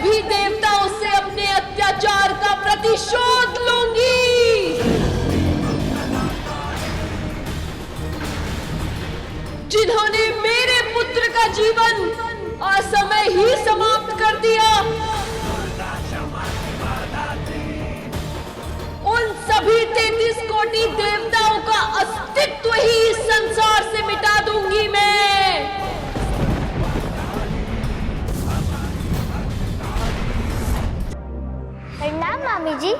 सभी देवताओं से अपने अत्याचार का प्रतिशोध लूंगी। जिन्होंने मेरे पुत्र का जीवन असमय ही समाप्त कर दिया, उन सभी 33 कोटि देवताओं का अस्तित्व ही इस संसार से मिटा दूंगी मैं। प्रणाम मामी जी।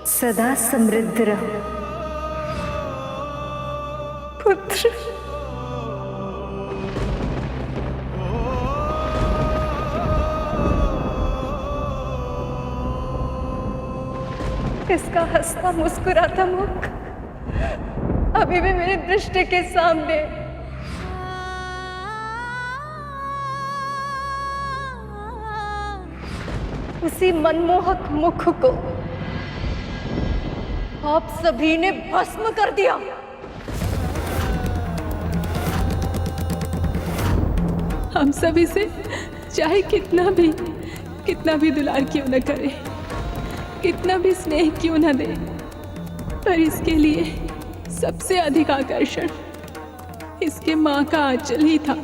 सदा समृद्ध रहो पुत्र। इसका हंसता मुस्कुराता मुख अभी भी मेरी दृष्टि के सामने। उसी मनमोहक मुख को आप सभी ने भस्म कर दिया। हम सभी से चाहे कितना भी दुलार क्यों न करे, कितना भी स्नेह क्यों न दे, पर इसके लिए सबसे अधिक आकर्षण इसके माँ का आंचल ही था।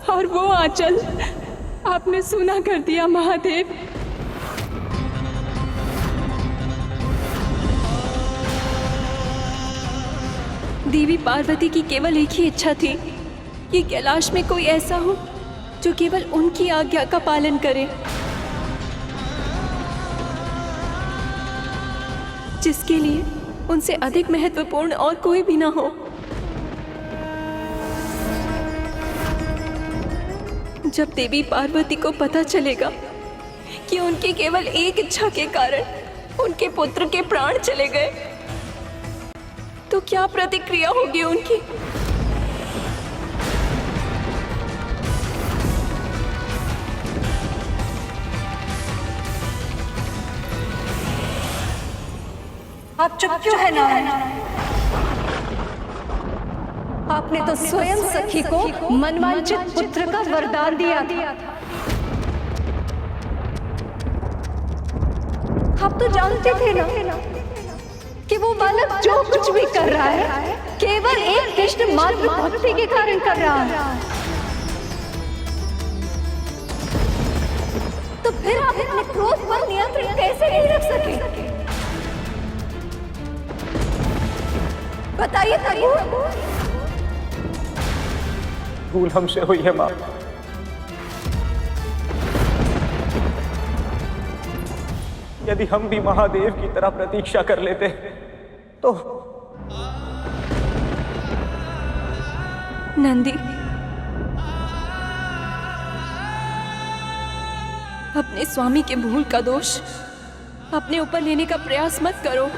और वो आंचल आपने सूना कर दिया महादेव। देवी पार्वती की केवल एक ही इच्छा थी कि कैलाश में कोई ऐसा हो जो केवल उनकी आज्ञा का पालन करे, जिसके लिए उनसे अधिक महत्वपूर्ण और कोई भी ना हो। जब देवी पार्वती को पता चलेगा कि उनकी केवल एक इच्छा के कारण उनके पुत्र के प्राण चले गए, तो क्या प्रतिक्रिया होगी उनकी? आप चुप क्यों है नारायण? आपने तो स्वयं सखी को मनवांचित पुत्र का वरदान दिया था। आप तो जानते थे ना कि वो बालक जो कुछ भी कर रहा है केवल एक कृष्ण मात्र भक्ति के कारण कर रहा है। तो फिर आप अपने क्रोध पर नियंत्रण कैसे नहीं रख सके? बताइए प्रभु। भूल हमसे हुई है माँ। यदि हम भी महादेव की तरह प्रतीक्षा कर लेते तो। नंदी, अपने स्वामी के भूल का दोष अपने ऊपर लेने का प्रयास मत करो।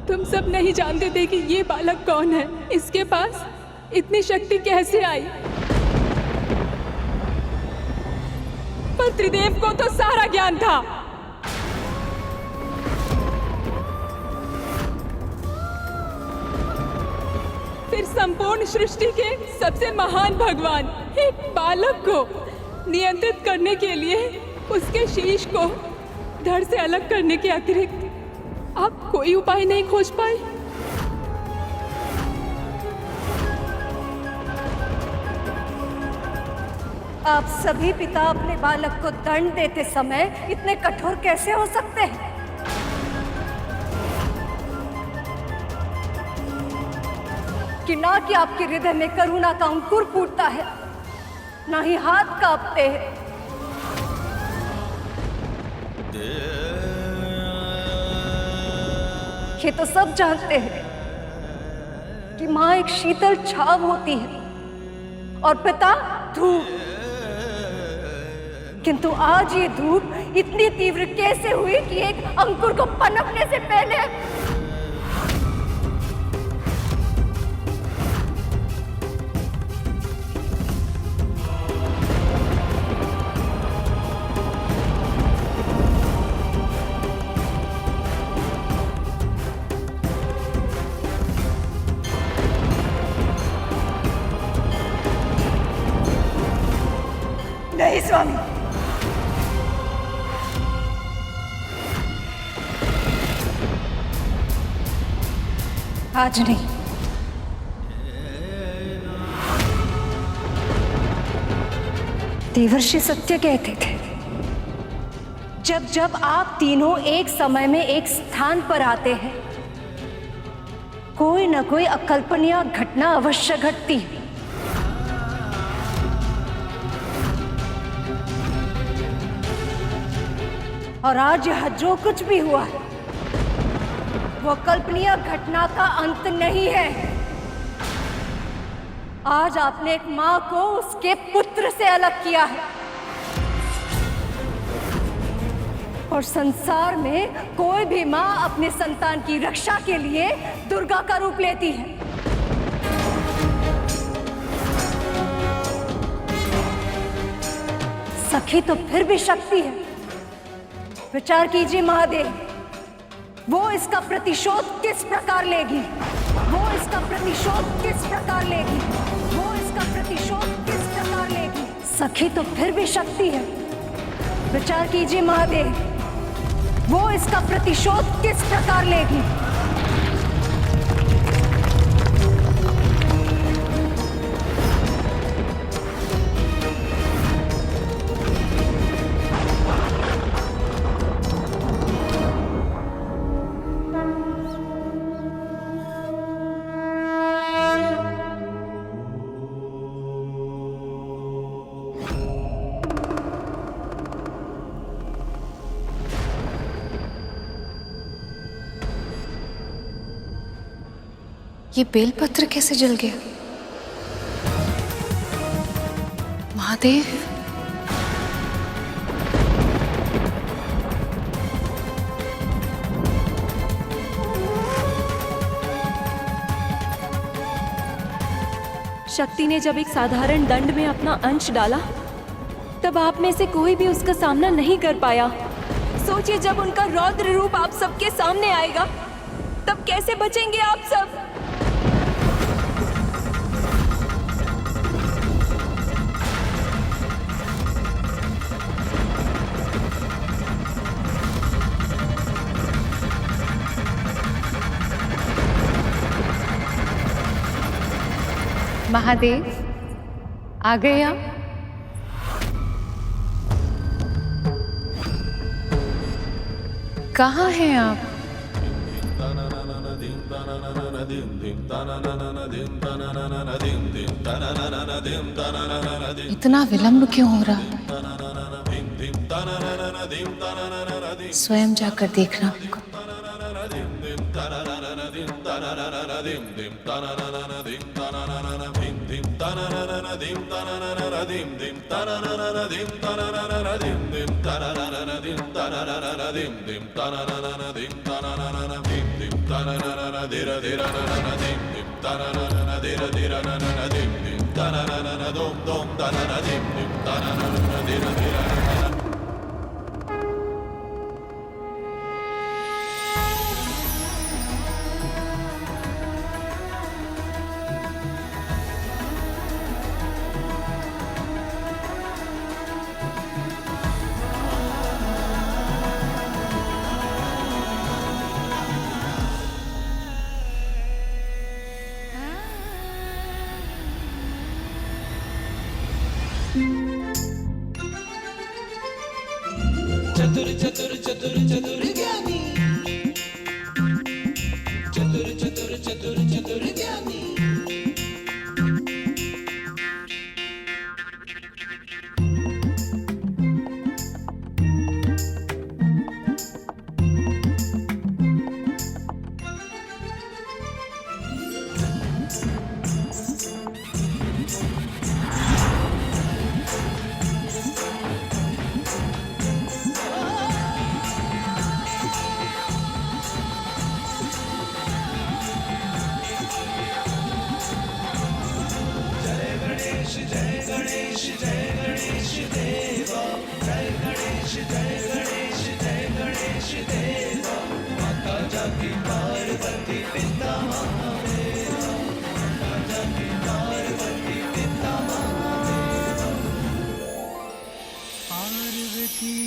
तुम सब नहीं जानते थे कि ये बालक कौन है, इसके पास इतनी शक्ति कैसे आई। पर त्रिदेव को तो सारा ज्ञान था। फिर संपूर्ण सृष्टि के सबसे महान भगवान एक बालक को नियंत्रित करने के लिए उसके शीश को धड़ से अलग करने के अतिरिक्त आप कोई उपाय नहीं खोज पाए। आप सभी पिता अपने बालक को दंड देते समय इतने कठोर कैसे हो सकते हैं? कि ना कि आपके हृदय में करुणा का अंकुर फूटता है, ना ही हाथ कांपते हैं। ये तो सब जानते हैं कि माँ एक शीतल छाव होती है और पिता धूप। किंतु आज ये धूप इतनी तीव्र कैसे हुई कि एक अंकुर को पनपने से पहले स्वामी। आज नहीं, देवर्षि सत्य कहते थे, जब जब आप तीनों एक समय में एक स्थान पर आते हैं, कोई न कोई अकल्पनीय घटना अवश्य घटती है। और आज यह जो कुछ भी हुआ है वो कल्पनीय घटना का अंत नहीं है। आज आपने एक मां को उसके पुत्र से अलग किया है, और संसार में कोई भी मां अपने संतान की रक्षा के लिए दुर्गा का रूप लेती है। सखी तो फिर भी शक्ति है। विचार कीजिए महादेव, वो इसका प्रतिशोध किस प्रकार लेगी? वो इसका प्रतिशोध किस प्रकार लेगी? वो इसका प्रतिशोध किस प्रकार लेगी? सखी तो फिर भी शक्ति है। विचार कीजिए महादेव, वो इसका प्रतिशोध किस प्रकार लेगी? ये बेलपत्र कैसे जल गया? महादेव, शक्ति ने जब एक साधारण दंड में अपना अंश डाला, तब आप में से कोई भी उसका सामना नहीं कर पाया। सोचिए, जब उनका रौद्र रूप आप सबके सामने आएगा, तब कैसे बचेंगे आप सब? महादेव, आ गए आप? कहाँ हैं आप? इतना विलंब क्यों हो रहा? स्वयं जाकर देखना। चतुर चतुर चतुर चतुर ज्ञानी, चतुर चतुर चतुर चतुर ज्ञानी।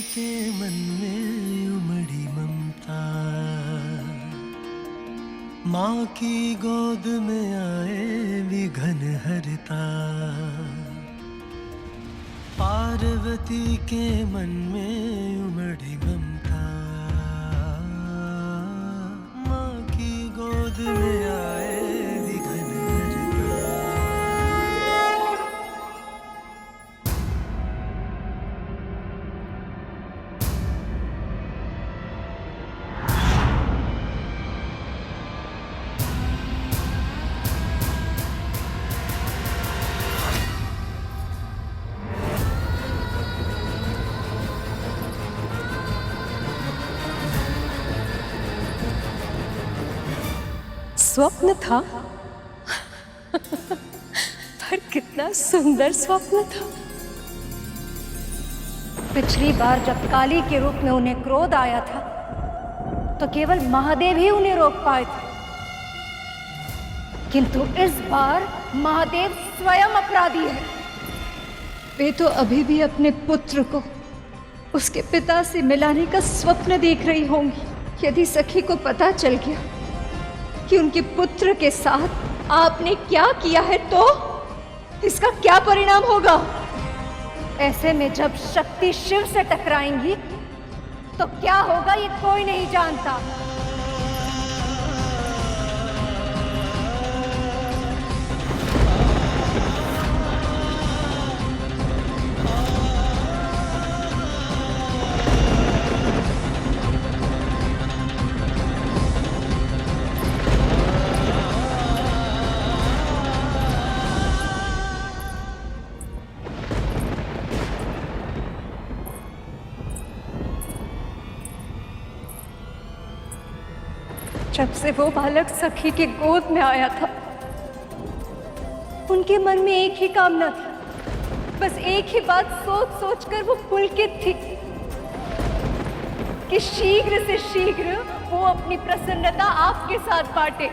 के मन में उमड़ी ममता, माँ की गोद में आए विघन हरता। पार्वती के मन में उमड़ी ममता, माँ की गोद में आए विघन हरता। स्वप्न था पर कितना सुंदर स्वप्न था। पिछली बार जब काली के रूप में उन्हें क्रोध आया था तो केवल महादेव ही उन्हें रोक पाए थे, किंतु इस बार महादेव स्वयं अपराधी है। वे तो अभी भी अपने पुत्र को उसके पिता से मिलाने का स्वप्न देख रही होंगी। यदि सखी को पता चल गया कि उनके पुत्र के साथ आपने क्या किया है तो इसका क्या परिणाम होगा? ऐसे में जब शक्ति शिव से टकराएंगी तो क्या होगा ये कोई नहीं जानता। जब से वो बालक सखी के गोद में आया था उनके मन में एक ही कामना थी, बस एक ही बात सोच सोचकर वो पुलकित थी कि शीघ्र से शीघ्र वो अपनी प्रसन्नता आपके साथ बांटे।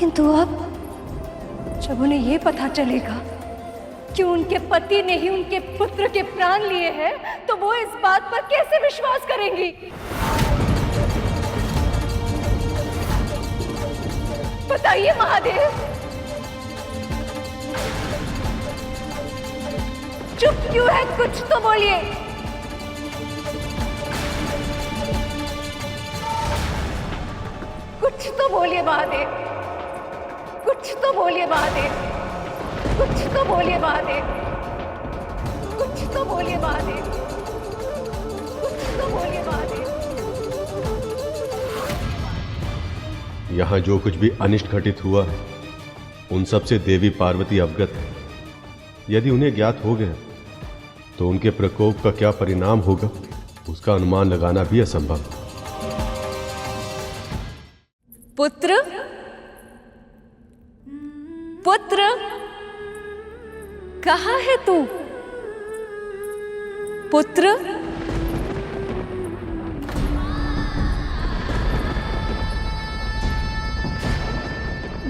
किंतु अब जब उन्हें ये पता चलेगा कि उनके पति ने ही उनके पुत्र के प्राण लिए हैं तो वो इस बात पर कैसे विश्वास करेंगी? बताइए महादेव, चुप क्यों है? कुछ तो बोलिए। कुछ तो बोलिए महादेव, कुछ तो बोलिए महादेव, कुछ तो बोलिए महादेव, कुछ तो बोलिए महादेव, कुछ तो बोलिए महादेव। यहाँ जो कुछ भी अनिष्ट घटित हुआ है उन सब से देवी पार्वती अवगत है। यदि उन्हें ज्ञात हो गया तो उनके प्रकोप का क्या परिणाम होगा उसका अनुमान लगाना भी असंभव है। पुत्र, पुत्र, कहाँ है तू? पुत्र,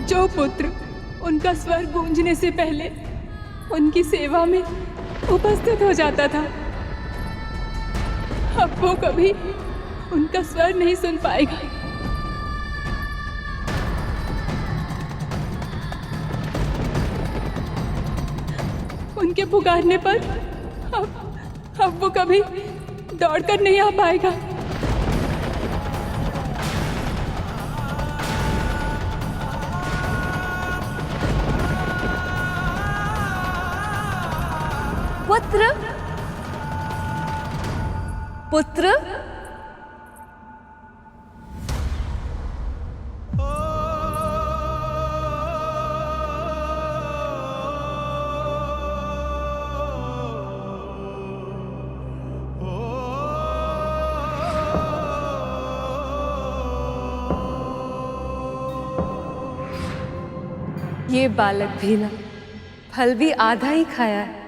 जो पुत्र उनका स्वर गूंजने से पहले उनकी सेवा में उपस्थित हो जाता था, अब वो कभी उनका स्वर नहीं सुन पाएगा। उनके पुकारने पर अब वो कभी दौड़कर नहीं आ पाएगा। पुत्र, पुत्र, ये बालक भी ना फल भी आधा ही खाया है।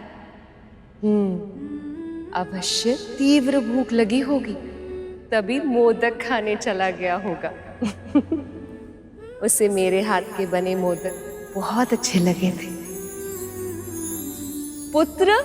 अवश्य तीव्र भूख लगी होगी तभी मोदक खाने चला गया होगा। उसे मेरे हाथ के बने मोदक बहुत अच्छे लगे थे। पुत्र,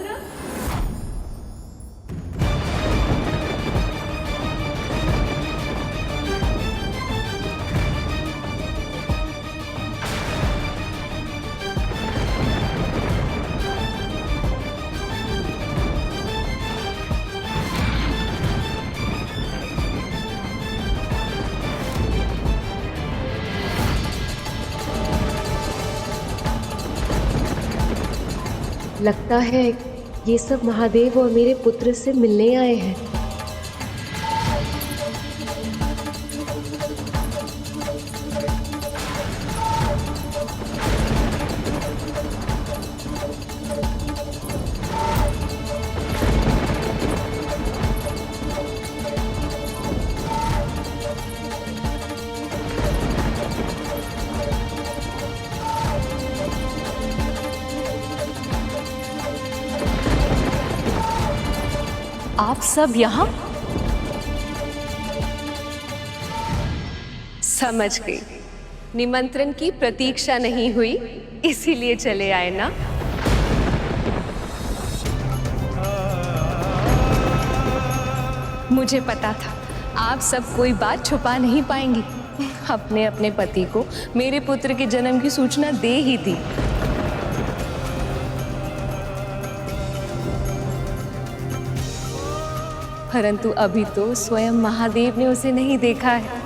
लगता है ये सब महादेव और मेरे पुत्र से मिलने आए हैं। आप सब यहाँ? समझ गई, निमंत्रण की प्रतीक्षा नहीं हुई इसीलिए चले आए ना। मुझे पता था आप सब कोई बात छुपा नहीं पाएंगी। अपने अपने पति को मेरे पुत्र के जन्म की सूचना दे ही दी। परंतु अभी तो स्वयं महादेव ने उसे नहीं देखा है।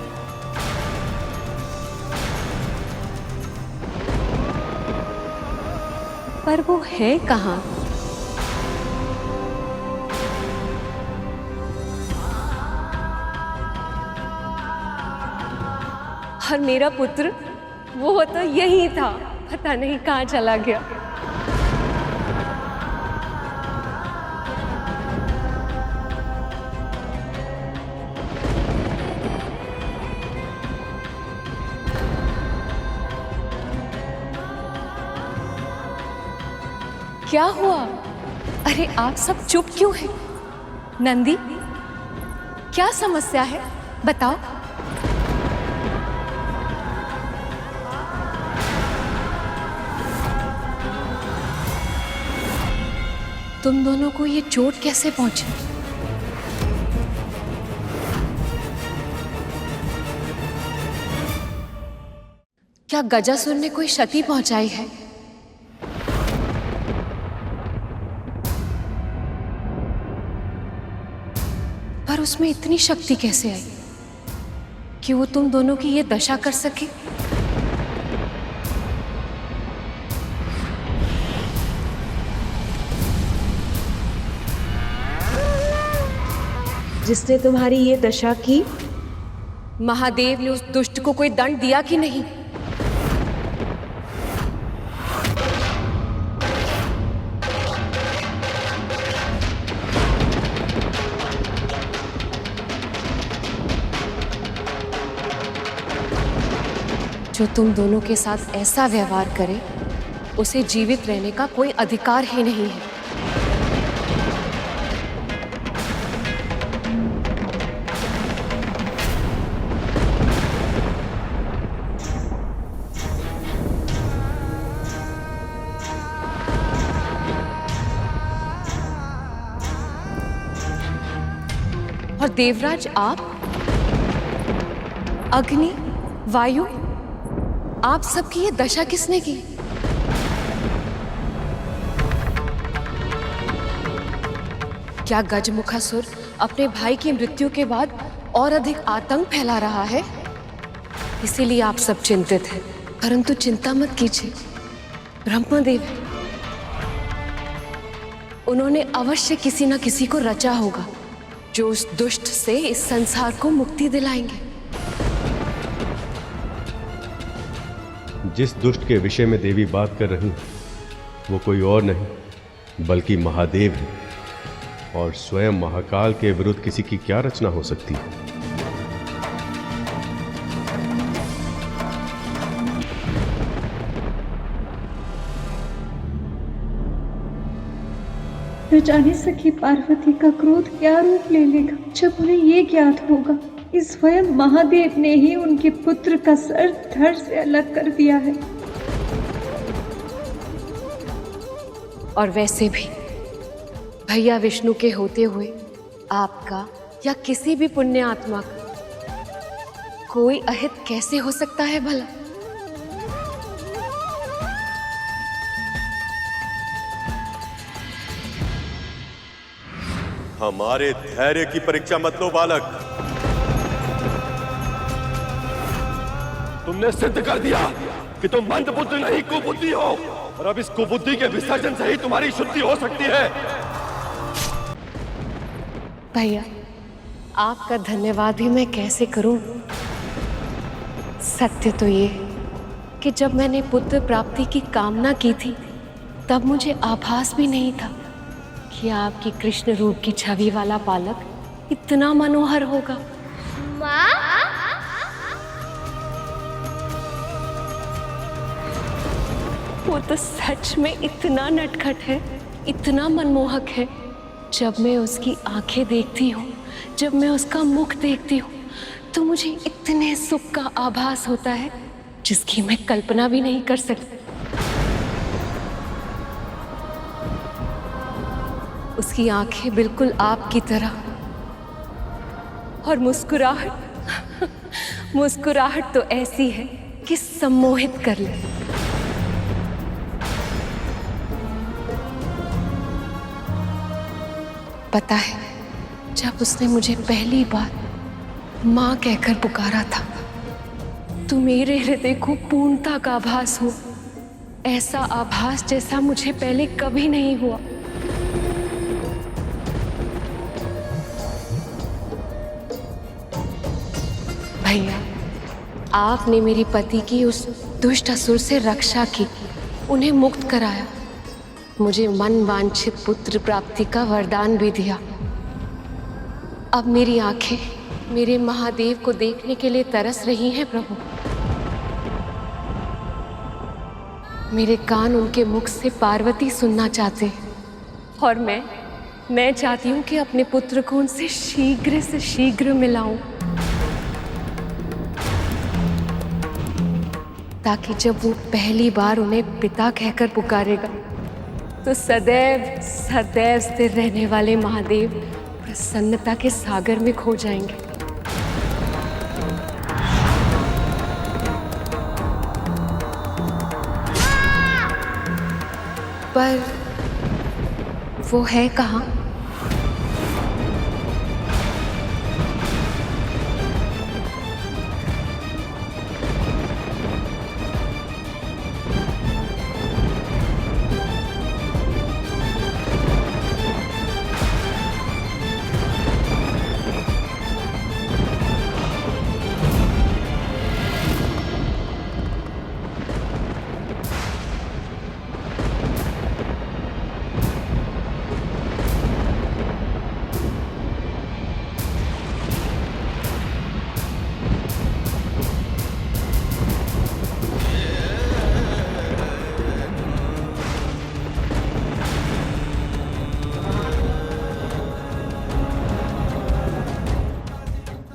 पर वो है कहाँ? और मेरा पुत्र वो तो यही था, पता नहीं कहाँ चला गया। क्या हुआ? अरे आप सब चुप क्यों हैं? नंदी, क्या समस्या है? बताओ। तुम दोनों को ये चोट कैसे पहुंची? क्या गजासुर ने कोई क्षति पहुंचाई है? पर उसमें इतनी शक्ति कैसे आई कि वो तुम दोनों की ये दशा कर सके? जिसने तुम्हारी ये दशा की, महादेव ने उस दुष्ट को कोई दंड दिया कि नहीं? जो तुम दोनों के साथ ऐसा व्यवहार करे, उसे जीवित रहने का कोई अधिकार ही नहीं है। और देवराज, आप, अग्नि, वायु, आप सबकी ये दशा किसने की? क्या गजमुखासुर अपने भाई की मृत्यु के बाद और अधिक आतंक फैला रहा है? इसीलिए आप सब चिंतित हैं। परंतु चिंता मत कीजिए, ब्रह्मदेव है, उन्होंने अवश्य किसी न किसी को रचा होगा जो उस दुष्ट से इस संसार को मुक्ति दिलाएंगे। जिस दुष्ट के विषय में देवी बात कर रही हैं वो कोई और नहीं बल्कि महादेव है, और स्वयं महाकाल के विरुद्ध किसी की क्या रचना हो सकती है? न जाने सखी पार्वती का क्रोध क्या रूप ले लेगा जब उन्हें ये ज्ञात होगा इस स्वयं महादेव ने ही उनके पुत्र का सर धड़ से अलग कर दिया है। और वैसे भी भैया विष्णु के होते हुए आपका या किसी भी पुण्य आत्मा का कोई अहित कैसे हो सकता है भला? हमारे धैर्य की परीक्षा मत लो बालक। तुमने सिद्ध कर दिया कि तुम मंदबुद्धि नहीं कुबुद्धि हो। और अब इस कुबुद्धि के विसर्जन से ही तुम्हारी शुद्धि हो सकती है। भैया, आपका धन्यवाद भी मैं कैसे करूं? सत्य तो ये कि जब मैंने पुत्र प्राप्ति की कामना की थी तब मुझे आभास भी नहीं था कि आपकी कृष्ण रूप की छवि वाला बालक इतना मनोहर होगा। वो तो सच में इतना नटखट है, इतना मनमोहक है। जब मैं उसकी आंखें देखती हूँ, जब मैं उसका मुख देखती हूँ, तो मुझे इतने सुख का आभास होता है जिसकी मैं कल्पना भी नहीं कर सकती। उसकी आंखें बिल्कुल आपकी तरह, और मुस्कुराहट मुस्कुराहट तो ऐसी है कि सम्मोहित कर ले। पता है, जब उसने मुझे पहली बार माँ कहकर पुकारा था तो मेरे हृदय को पूर्णता का आभास हुआ, ऐसा आभास जैसा मुझे पहले कभी नहीं हुआ। भैया, आपने मेरे पति की उस दुष्ट असुर से रक्षा की, उन्हें मुक्त कराया, मुझे मन वांछित पुत्र प्राप्ति का वरदान भी दिया। अब मेरी आंखें मेरे महादेव को देखने के लिए तरस रही हैं प्रभु। मेरे कान उनके मुख से पार्वती सुनना चाहते हैं, और मैं चाहती हूँ कि अपने पुत्र को उनसे शीघ्र से शीघ्र मिलाऊं, ताकि जब वो पहली बार उन्हें पिता कहकर पुकारेगा तो सदैव सदैव स्थिर रहने वाले महादेव प्रसन्नता के सागर में खो जाएंगे। पर वो है कहाँ?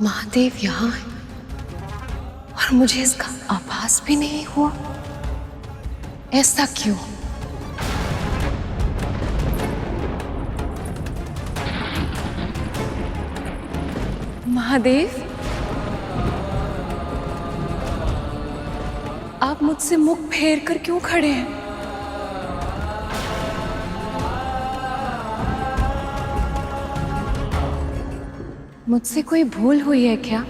महादेव यहाँ है और मुझे इसका आभास भी नहीं हुआ। ऐसा क्यों? महादेव, आप मुझसे मुख फेर कर क्यों खड़े हैं? मुझसे कोई भूल हुई है क्या?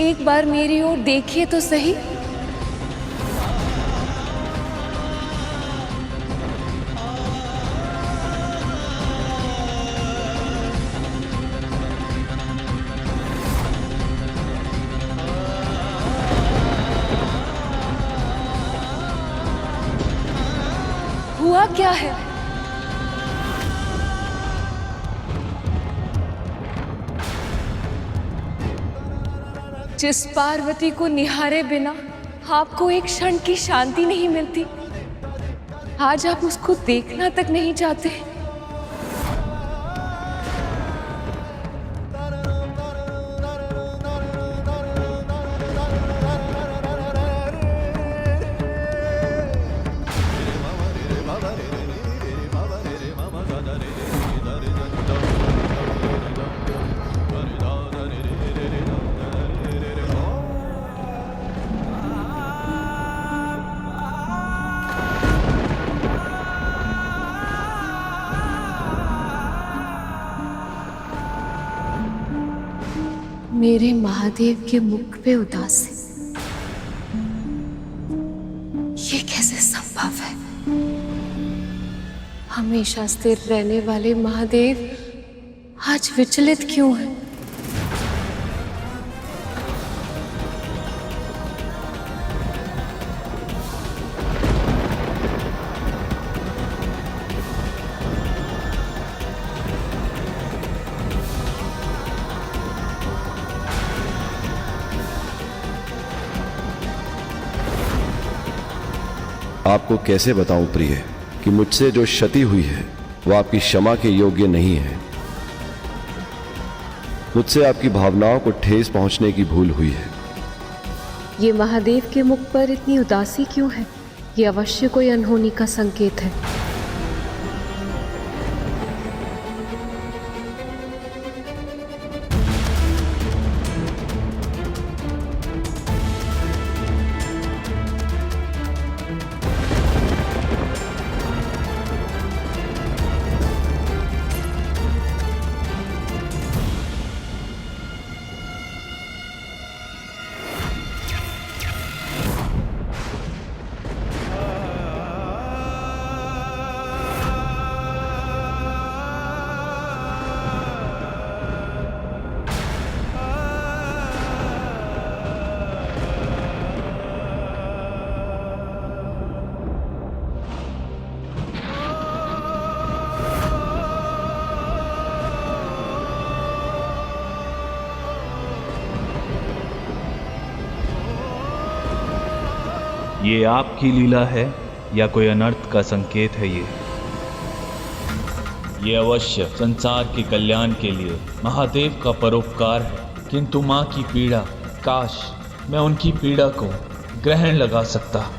एक बार मेरी ओर देखिए तो सही। हुआ क्या है? जिस पार्वती को निहारे बिना आपको एक क्षण की शांति नहीं मिलती, आज आप उसको देखना तक नहीं चाहते। मेरे महादेव के मुख पे उदासी, ये कैसे संभव है? हमेशा स्थिर रहने वाले महादेव आज विचलित क्यों हैं? आपको कैसे बताऊं प्रिय कि मुझसे जो क्षति हुई है वो आपकी क्षमा के योग्य नहीं है। मुझसे आपकी भावनाओं को ठेस पहुंचने की भूल हुई है। ये महादेव के मुख पर इतनी उदासी क्यों है? ये अवश्य कोई अनहोनी का संकेत है। ये आपकी लीला है या कोई अनर्थ का संकेत है? ये अवश्य संसार के कल्याण के लिए महादेव का परोपकार है। किंतु माँ की पीड़ा, काश मैं उनकी पीड़ा को ग्रहण लगा सकता।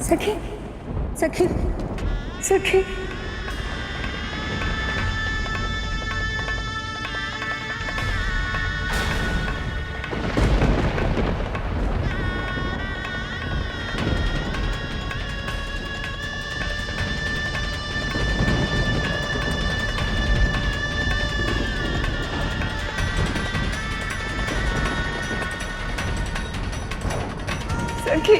सखी, सखी, सखी। सखी,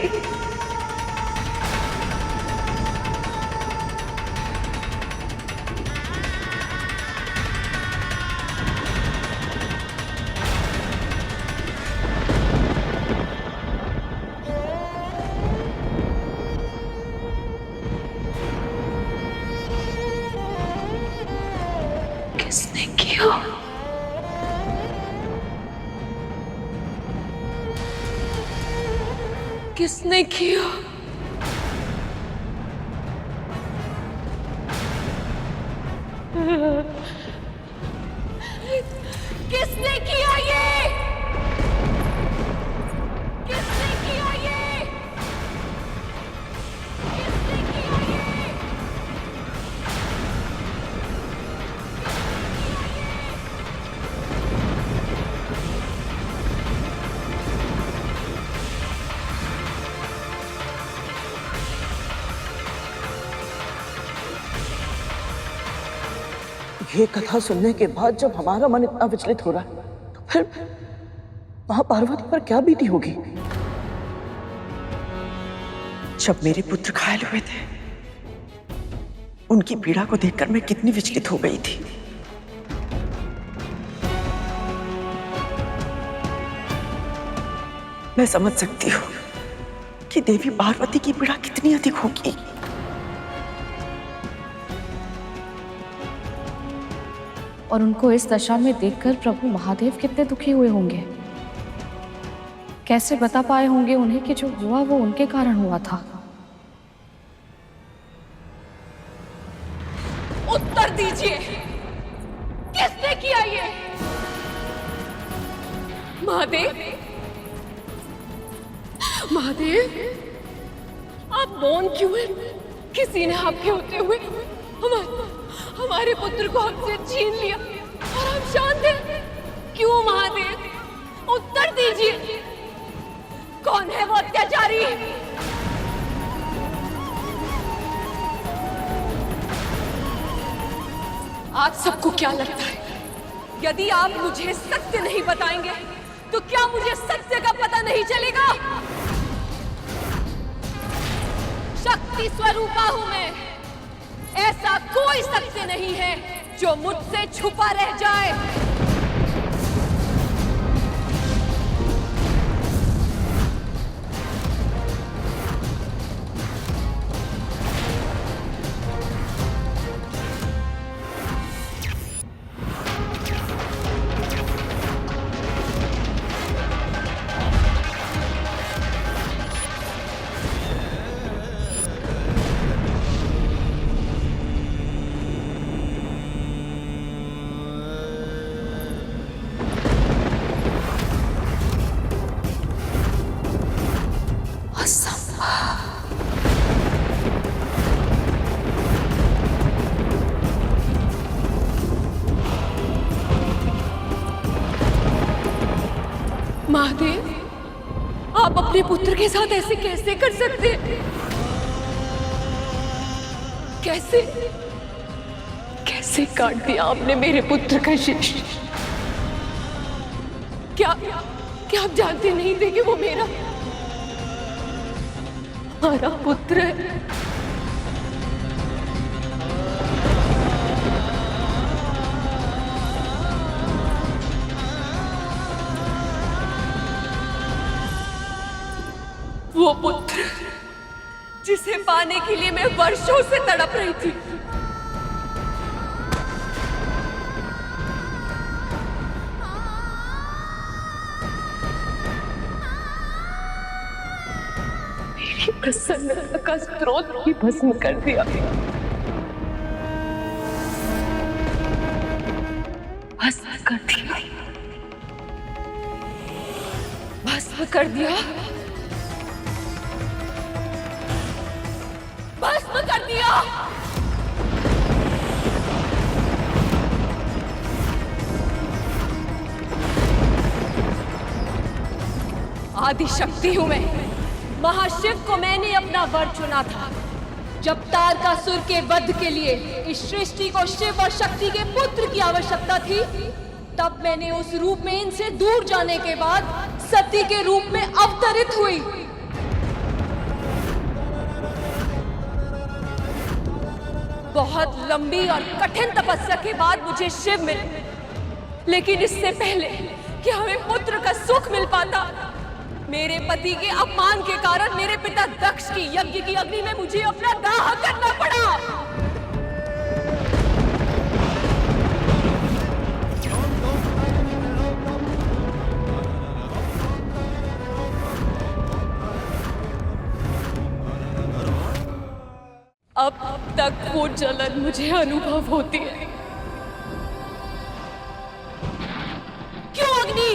किसने किया? किसने किया? किसने किया ये? किसने किया ये? किसने किया ये? ये कथा सुनने के बाद जब हमारा मन इतना विचलित हो रहा है तो फिर मां पार्वती पर क्या बीती होगी? जब मेरे पुत्र घायल हुए थे उनकी पीड़ा को देखकर मैं कितनी विचलित हो गई थी। मैं समझ सकती हूँ कि देवी पार्वती की पीड़ा कितनी अधिक होगी। और उनको इस दशा में देखकर प्रभु महादेव कितने दुखी हुए होंगे। कैसे बता पाए होंगे उन्हें कि जो हुआ वो उनके कारण हुआ था। उत्तर दीजिए, किसने किया ये? महादेव, महादेव, आप मौन क्यों हैं? किसी ने आपके होते हुए हमारे पुत्र को हमसे छीन लिया और हम शांत हैं। क्यों महादेव? उत्तर दीजिए, कौन है वो अत्याचारी? आप सबको क्या लगता है, यदि आप मुझे सत्य नहीं बताएंगे तो क्या मुझे सत्य का पता नहीं चलेगा? शक्ति स्वरूपा हूं मैं। ऐसा कोई सत्य नहीं है जो मुझसे छुपा रह जाए। महादेव, आप अपने पुत्र के साथ ऐसे कैसे कर सकते हैं? कैसे कैसे काट दिया आपने मेरे पुत्र का शीश? क्या आप जानते नहीं थे कि वो मेरा हमारा पुत्र है? वो पुत्र जिसे पाने के लिए मैं वर्षों से तड़प रही थी। मेरी प्रसन्नता का स्रोत ही भस्म कर दिया। भस्म कर दिया, भस्म कर दिया, भस्म कर दिया। आदि शक्ति हूं मैं। महाशिव को मैंने अपना वर चुना था। जब तारकासुर के वध के लिए इस सृष्टि को शिव और शक्ति के पुत्र की आवश्यकता थी, तब मैंने उस रूप में इनसे दूर जाने के बाद सती के रूप में अवतरित हुई। बहुत लंबी और कठिन तपस्या के बाद मुझे शिव मिले, लेकिन इससे पहले कि हमें पुत्र का सुख मिल पाता, मेरे पति के अपमान के कारण मेरे पिता दक्ष की यज्ञ की अग्नि में मुझे अपना दाह करना पड़ा। अब तक वो जलन मुझे अनुभव होती है। क्यों अग्नि?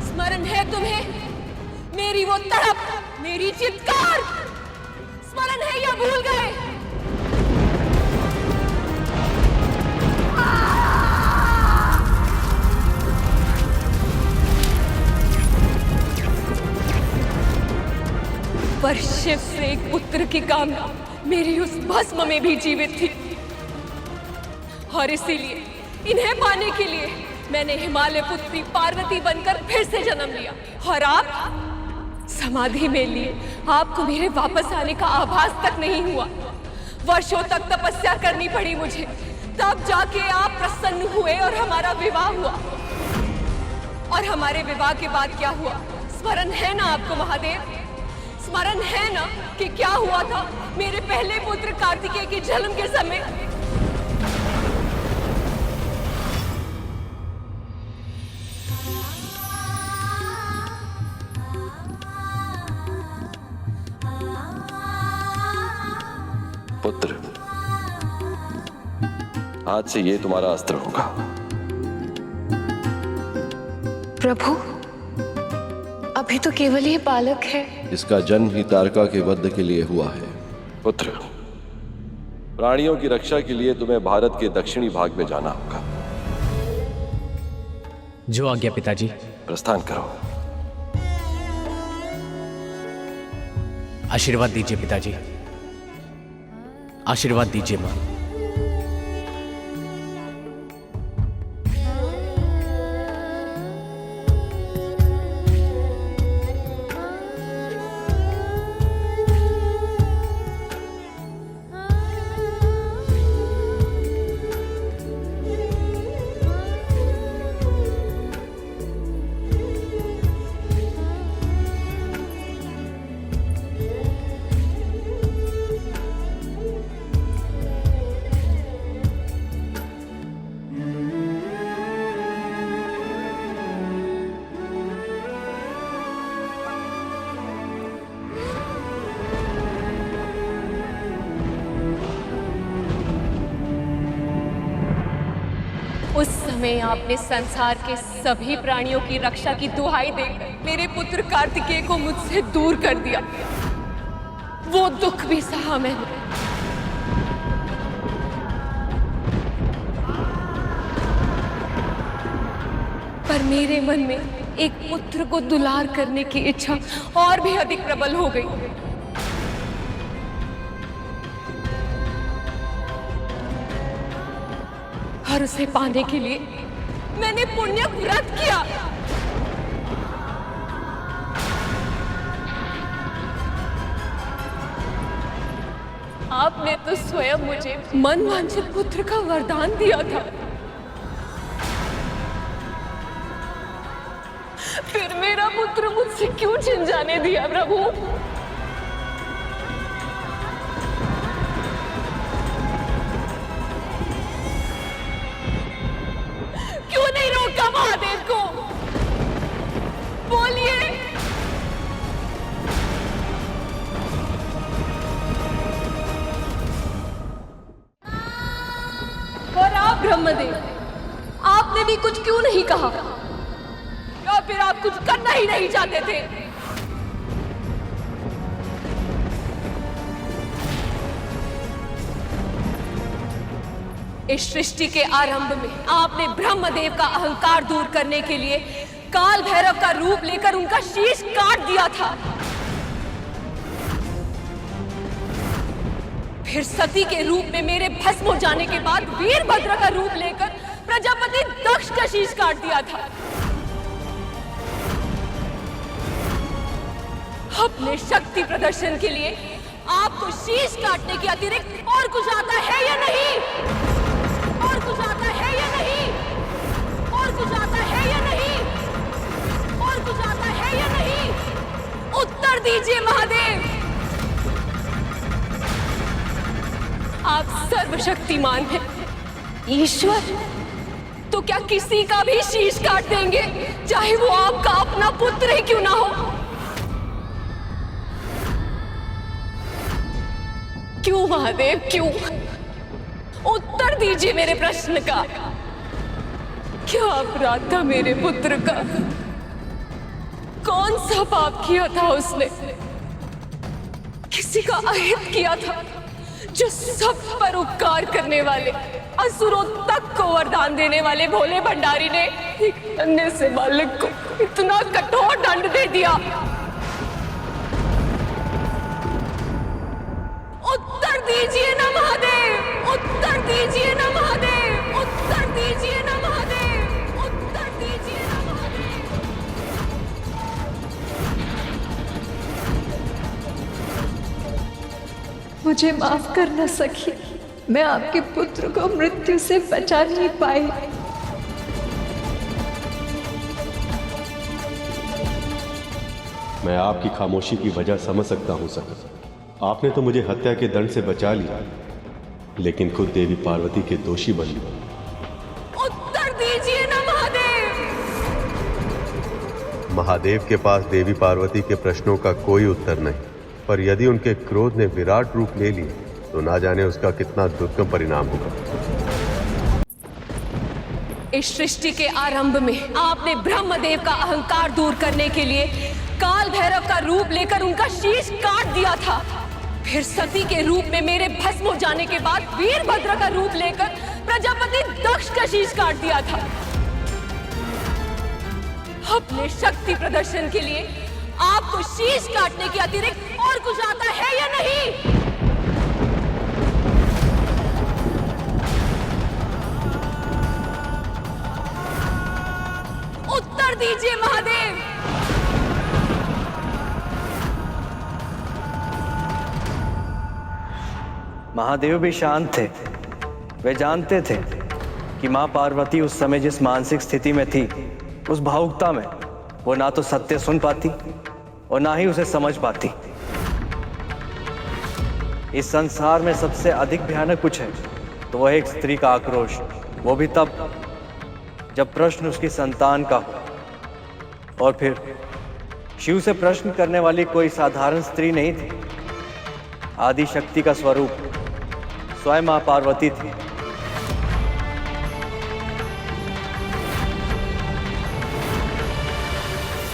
स्मरण है तुम्हें मेरी वो तड़प, मेरी चित्कार? स्मरण है या भूल गए? पर शिव से एक पुत्र की कामना मेरी उस भस्म में भी जीवित थी, और इसीलिए इन्हें पाने के लिए मैंने हिमालय पुत्री पार्वती बनकर फिर से जन्म लिया। और आप समाधि में लिए आपको मेरे वापस आने का आभास तक नहीं हुआ। वर्षों तक तपस्या करनी पड़ी मुझे, तब जाके आप प्रसन्न हुए और हमारा विवाह हुआ। और हमारे विवाह के बाद क्या हुआ, स्मरण है ना आपको महादेव? स्मरण है ना कि क्या हुआ था मेरे पहले पुत्र कार्तिकेय के जन्म के समय? पुत्र, आज से ये तुम्हारा अस्त्र होगा। प्रभु, अभी तो केवल ये बालक है। इसका जन्म ही तारका के वध के लिए हुआ है। पुत्र, प्राणियों की रक्षा के लिए तुम्हें भारत के दक्षिणी भाग में जाना होगा। जो आज्ञा पिताजी। प्रस्थान करो। आशीर्वाद दीजिए पिताजी, आशीर्वाद दीजिए मां। उस समय आपने संसार के सभी प्राणियों की रक्षा की दुहाई देकर मेरे पुत्र कार्तिकेय को मुझसे दूर कर दिया। वो दुख भी सहा मैंने। पर मेरे मन में एक पुत्र को दुलार करने की इच्छा और भी अधिक प्रबल हो गई। और उसे पाने के लिए मैंने पुण्य व्रत किया। आपने तो स्वयं मुझे मनवांछित पुत्र का वरदान दिया था। फिर मेरा पुत्र मुझसे क्यों छिन जाने दिया प्रभु? क्यों नहीं रोका महादेव को? बोलिए। और आप ब्रह्मदेव, आपने भी कुछ क्यों नहीं कहा? या फिर आप कुछ करना ही नहीं चाहते थे? इस सृष्टि के आरंभ में आपने ब्रह्मदेव का अहंकार दूर करने के लिए काल भैरव का रूप लेकर उनका शीश काट दिया था। फिर सती के रूप में मेरे भस्म हो जाने के बाद वीरभद्र का रूप लेकर प्रजापति दक्ष का शीश काट दिया था। अपने शक्ति प्रदर्शन के लिए आपको शीश काटने के अतिरिक्त और कुछ आता है या नहीं? और कुछ आता है या नहीं? और कुछ आता है या नहीं? और कुछ आता है या नहीं? उत्तर दीजिए महादेव। आप सर्वशक्तिमान हैं, ईश्वर। तो क्या किसी का भी शीश काट देंगे, चाहे वो आपका अपना पुत्र ही क्यों ना हो? क्यों महादेव, क्यों? उत्तर दीजिए मेरे प्रश्न का। क्या अपराध था मेरे पुत्र का? कौन सा पाप किया था उसने? किसी का अहित किया था जो सब पर उपकार करने वाले असुरों तक को वरदान देने वाले भोले भंडारी ने एक अन्य से बालक को इतना कठोर दंड दे दिया? उत्तर दीजिए ना महादेव, उत्तर दीजिए ना महादेव, उत्तर दीजिए ना महादेव, उत्तर दीजिए ना महादेव। मुझे माफ करना सखी, मैं आपके पुत्र को मृत्यु से बचा नहीं पाई। मैं आपकी खामोशी की वजह समझ सकता हूं सर। आपने तो मुझे हत्या के दंड से बचा लिया, लेकिन खुद देवी पार्वती के दोषी बन गए। उत्तर दीजिए ना महादेव। महादेव के पास देवी पार्वती के प्रश्नों का कोई उत्तर नहीं, पर यदि उनके क्रोध ने विराट रूप ले लिए तो ना जाने उसका कितना दुर्गम परिणाम होगा। इस सृष्टि के आरंभ में आपने ब्रह्मदेव का अहंकार दूर करने के लिए काल भैरव का रूप लेकर उनका शीश काट दिया था। फिर सती के रूप में मेरे भस्म हो जाने के बाद वीरभद्र का रूप लेकर प्रजापति दक्ष का शीश काट दिया था। अपने शक्ति प्रदर्शन के लिए आपको शीश काटने के अतिरिक्त और कुछ आता है या नहीं? उत्तर दीजिए महादेव। महादेव भी शांत थे। वे जानते थे कि मां पार्वती उस समय जिस मानसिक स्थिति में थी, उस भावुकता में वो ना तो सत्य सुन पाती और ना ही उसे समझ पाती। इस संसार में सबसे अधिक भयानक कुछ है तो वह एक स्त्री का आक्रोश, वो भी तब जब प्रश्न उसकी संतान का हो। और फिर शिव से प्रश्न करने वाली कोई साधारण स्त्री नहीं थी। आदि शक्ति का स्वरूप स्वयं मां पार्वती थी।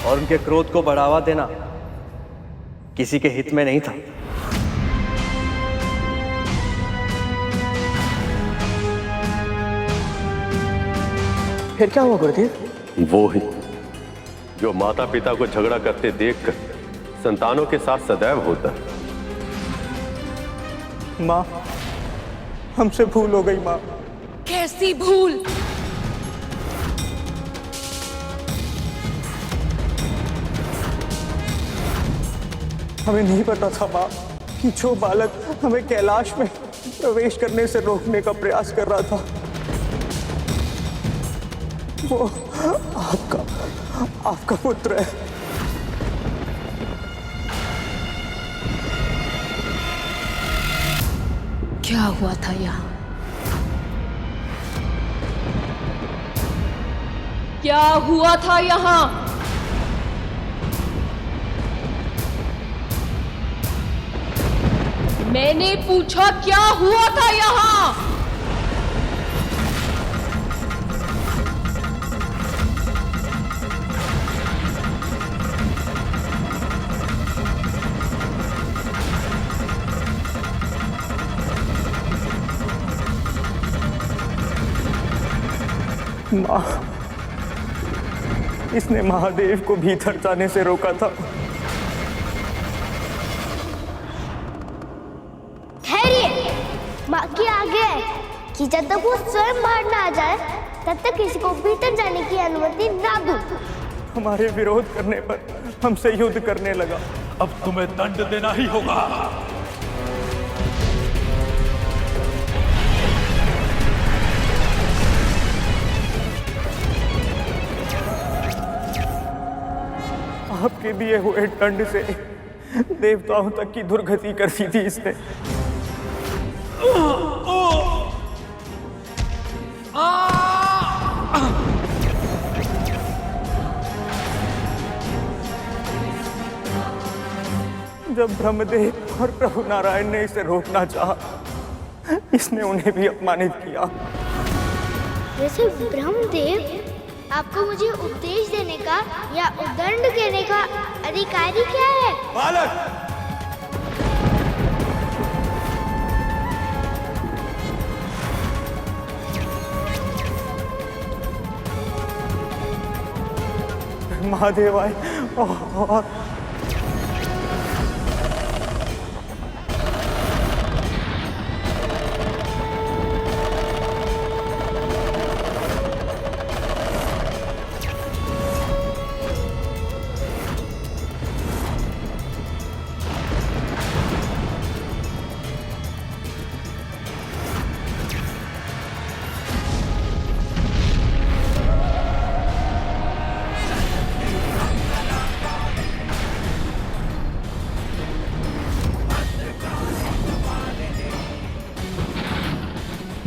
और उनके क्रोध को बढ़ावा देना किसी के हित में नहीं था। फिर क्या हुआ गुरुदेव? वो ही जो माता पिता को झगड़ा करते देखकर संतानों के साथ सदैव होता है। माँ, हमसे भूल हो गई माँ। कैसी भूल? हमें नहीं पता था माँ कि जो बालक हमें कैलाश में प्रवेश करने से रोकने का प्रयास कर रहा था वो आपका पुत्र है। क्या हुआ था यहाँ? क्या हुआ था यहाँ? मैंने पूछा क्या हुआ था यहाँ? माँ, इसने महादेव को भीतर जाने से रोका था। ठहरिए, माँ की आगे है कि जब तक वो स्वयं बाहर ना आ जाए तब तक किसी को भीतर जाने की अनुमति ना दूं। हमारे विरोध करने पर हमसे युद्ध करने लगा। अब तुम्हें दंड देना ही होगा। आपके दिए हुए दंड से देवताओं तक की दुर्गति कर दी थी इसने। जब ब्रह्मदेव और प्रभु नारायण ने इसे रोकना चाहा, इसने उन्हें भी अपमानित किया। वैसे ब्रह्मदेव आपको मुझे उपदेश देने का या उदंड देने का अधिकारी क्या है? बालक, महादेव आए और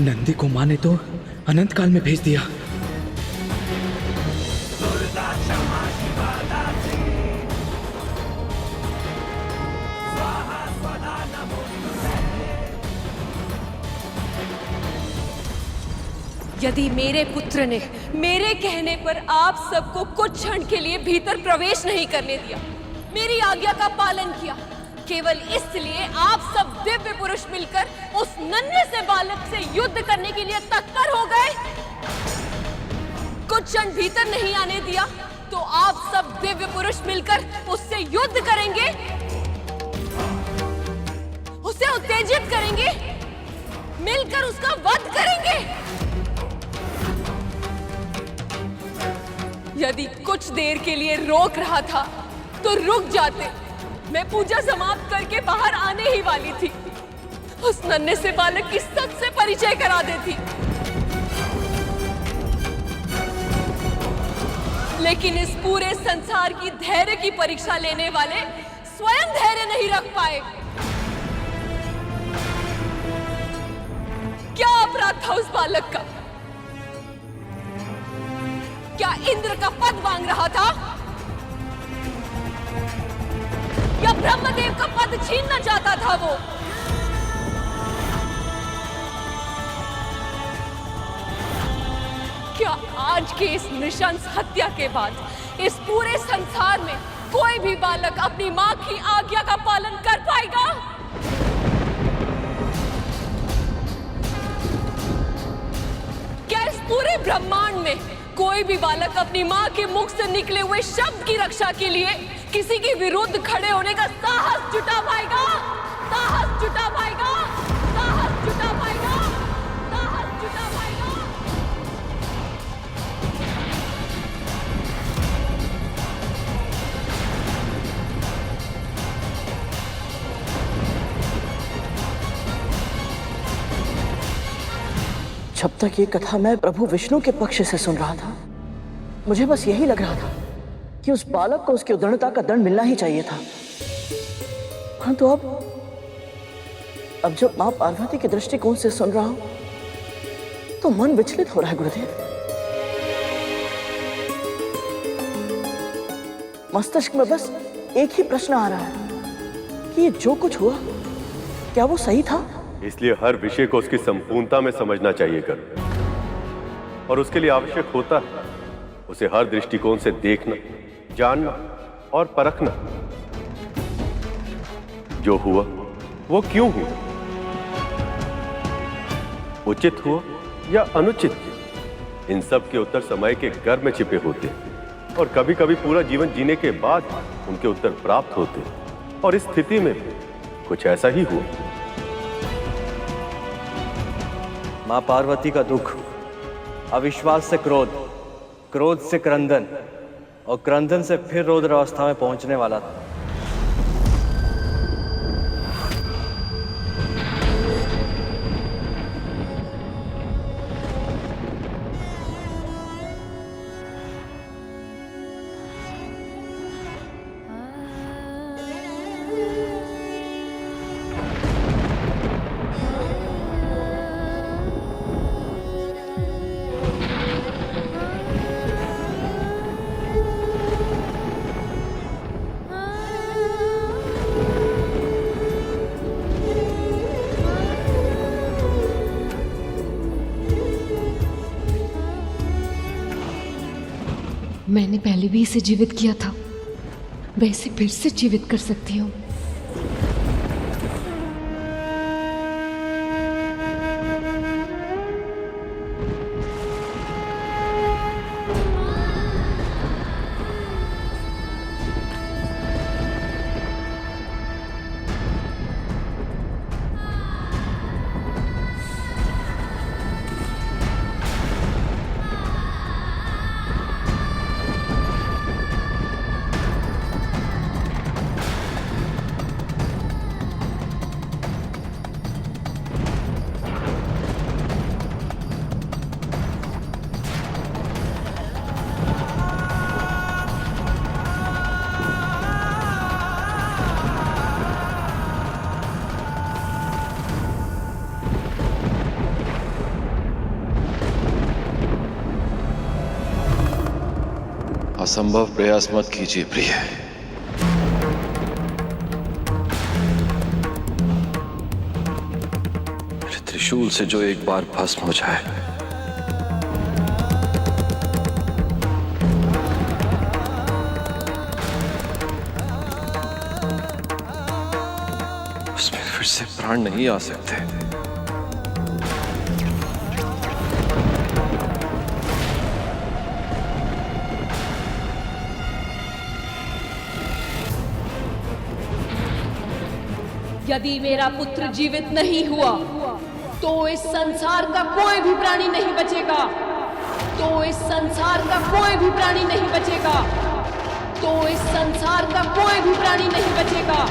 नंदी को माँ ने तो अनंत काल में भेज दिया। यदि मेरे पुत्र ने मेरे कहने पर आप सबको कुछ क्षण के लिए भीतर प्रवेश नहीं करने दिया, मेरी आज्ञा का पालन किया, केवल इसलिए आप सब दिव्य पुरुष मिलकर उस नन्हे से बालक से युद्ध करने के लिए तत्पर हो गए। कुछ क्षण भीतर नहीं आने दिया तो आप सब दिव्य पुरुष मिलकर उससे युद्ध करेंगे, उसे उत्तेजित करेंगे, मिलकर उसका वध करेंगे। यदि कुछ देर के लिए रोक रहा था तो रुक जाते, मैं पूजा समाप्त करके बाहर आने ही वाली थी। उस नन्हे से बालक की सच से परिचय करा देती, लेकिन इस पूरे संसार की धैर्य की परीक्षा लेने वाले स्वयं धैर्य नहीं रख पाए। क्या अपराध था उस बालक का? क्या इंद्र का पद मांग रहा था या ब्रह्मदेव का पद छीनना चाहता था वो? क्या आज के इस नृशंस हत्या के बाद इस पूरे संसार में कोई भी बालक अपनी मां की आज्ञा का पालन कर पाएगा? क्या इस पूरे ब्रह्मांड में कोई भी बालक अपनी मां के मुख से निकले हुए शब्द की रक्षा के लिए किसी के विरुद्ध खड़े होने का साहस जुटा पाएगा? साहस जुटा पाएगा? साहस जुटा पाएगा? साहस जुटा पाएगा? जब तक ये कथा मैं प्रभु विष्णु के पक्ष से सुन रहा था, मुझे बस यही लग रहा था कि उस बालक को उसकी उद्दंडता का दंड मिलना ही चाहिए था। हाँ, तो अब जब मां पार्वती के दृष्टिकोण से सुन रहा हूं तो मन विचलित हो रहा है गुरुदेव। मस्तिष्क में बस एक ही प्रश्न आ रहा है कि ये जो कुछ हुआ क्या वो सही था? इसलिए हर विषय को उसकी संपूर्णता में समझना चाहिए कर, और उसके लिए आवश्यक होता है उसे हर दृष्टिकोण से देखना, जानना और परखना। जो हुआ वो क्यों हुआ, उचित हुआ या अनुचित, इन सब के उत्तर समय के गर्भ में छिपे होते हैं और कभी कभी पूरा जीवन जीने के बाद उनके उत्तर प्राप्त होते हैं। और इस स्थिति में कुछ ऐसा ही हुआ। मां पार्वती का दुख अविश्वास से क्रोध, क्रोध से क्रंदन और क्रंदन से फिर रौद्र अवस्था में पहुंचने वाला था। मैंने पहले भी इसे जीवित किया था, मैं इसे फिर से जीवित कर सकती हूँ। असंभव प्रयास मत कीजिए प्रिय। मेरे त्रिशूल से जो एक बार भस्म हो जाए, उसमें फिर से प्राण नहीं आ सकते। यदि मेरा पुत्र जीवित नहीं हुआ तो इस संसार का कोई भी प्राणी नहीं बचेगा। तो इस संसार का कोई भी प्राणी नहीं बचेगा। तो इस संसार का कोई भी प्राणी नहीं बचेगा।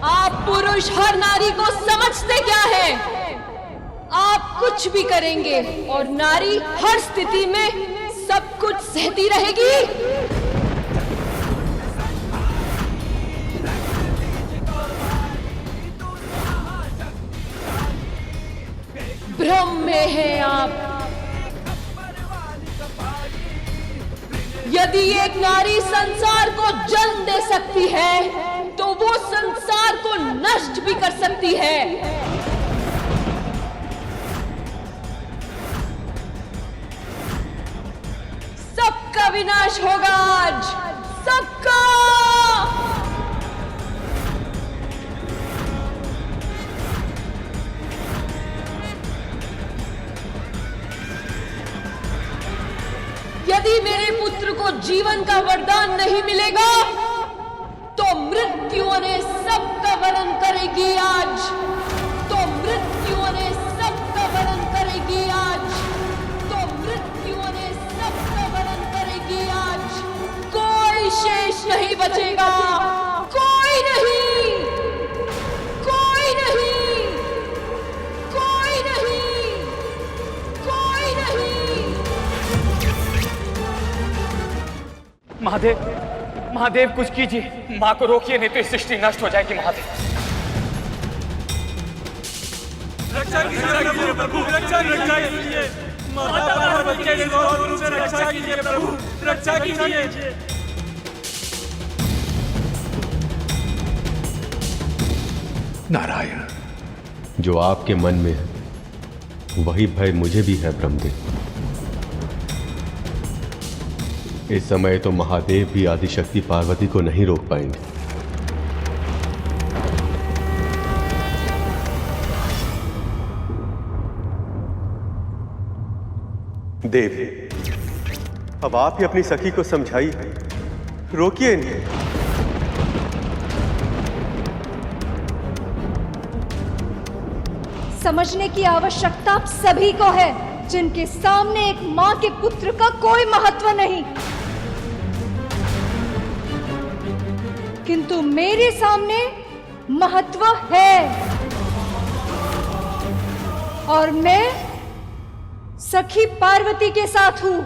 आप पुरुष हर नारी को समझते क्या है? आप कुछ भी करेंगे और नारी हर स्थिति में सब कुछ सहती रहेगी। भ्रम में हैं आप। यदि एक नारी संसार को जन्म दे सकती है तो वो संसार को नष्ट भी कर सकती है। सबका विनाश होगा आज, सबका। यदि मेरे पुत्र को जीवन का वरदान नहीं मिलेगा तो मृत्यु ने सबका वरण करेगी आज। तो मृत्यु ने सबका वरण करेगी आज। तो मृत्यु ने सबका वरण करेगी आज। कोई शेष नहीं बचेगा। कोई नहीं, कोई नहीं, कोई नहीं, कोई नहीं। महादेव, महादेव कुछ कीजिए। माँ को रोकिए, नहीं तो इस सृष्टि नष्ट हो जाएगी। महादेव रक्षा कीजिए प्रभु, रक्षा कीजिए। माता पार्वती के स्वरूप से रक्षा कीजिए प्रभु, रक्षा कीजिए। नारायण, जो आपके मन में है वही भय मुझे भी है ब्रह्मदेव। इस समय तो महादेव भी आदिशक्ति पार्वती को नहीं रोक पाएंगे। देवी, अब आप ही अपनी सखी को समझाइए, रोकिए इन्हें। समझने की आवश्यकता आप सभी को है, जिनके सामने एक माँ के पुत्र का कोई महत्व नहीं, किंतु मेरे सामने महत्व है। और मैं सखी पार्वती के साथ हूं।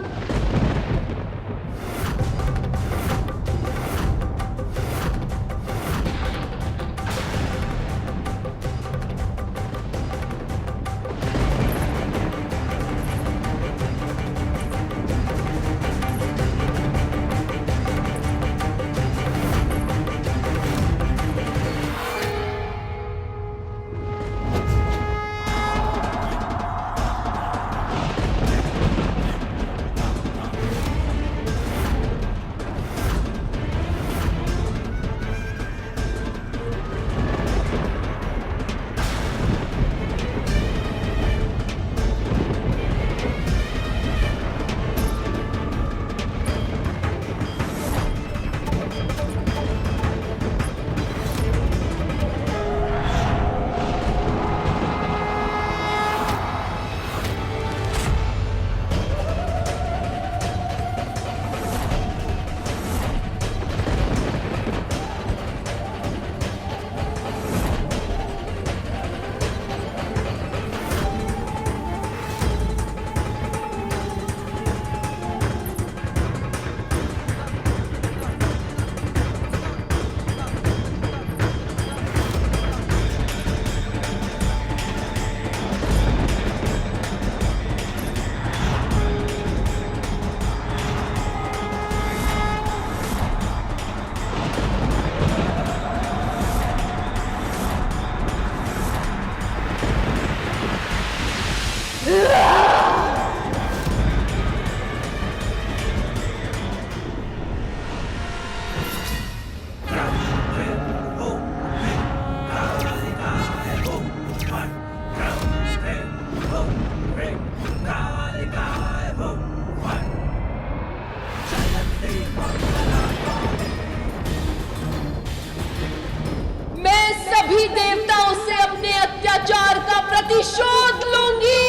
सभी देवताओं से अपने अत्याचार का प्रतिशोध लूंगी।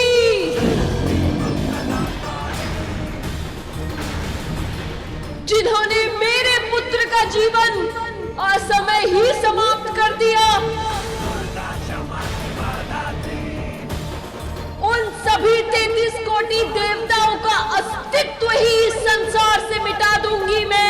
जिन्होंने मेरे पुत्र का जीवन असमय ही समाप्त कर दिया, उन सभी 33 कोटि देवताओं का अस्तित्व ही इस संसार से मिटा दूंगी मैं।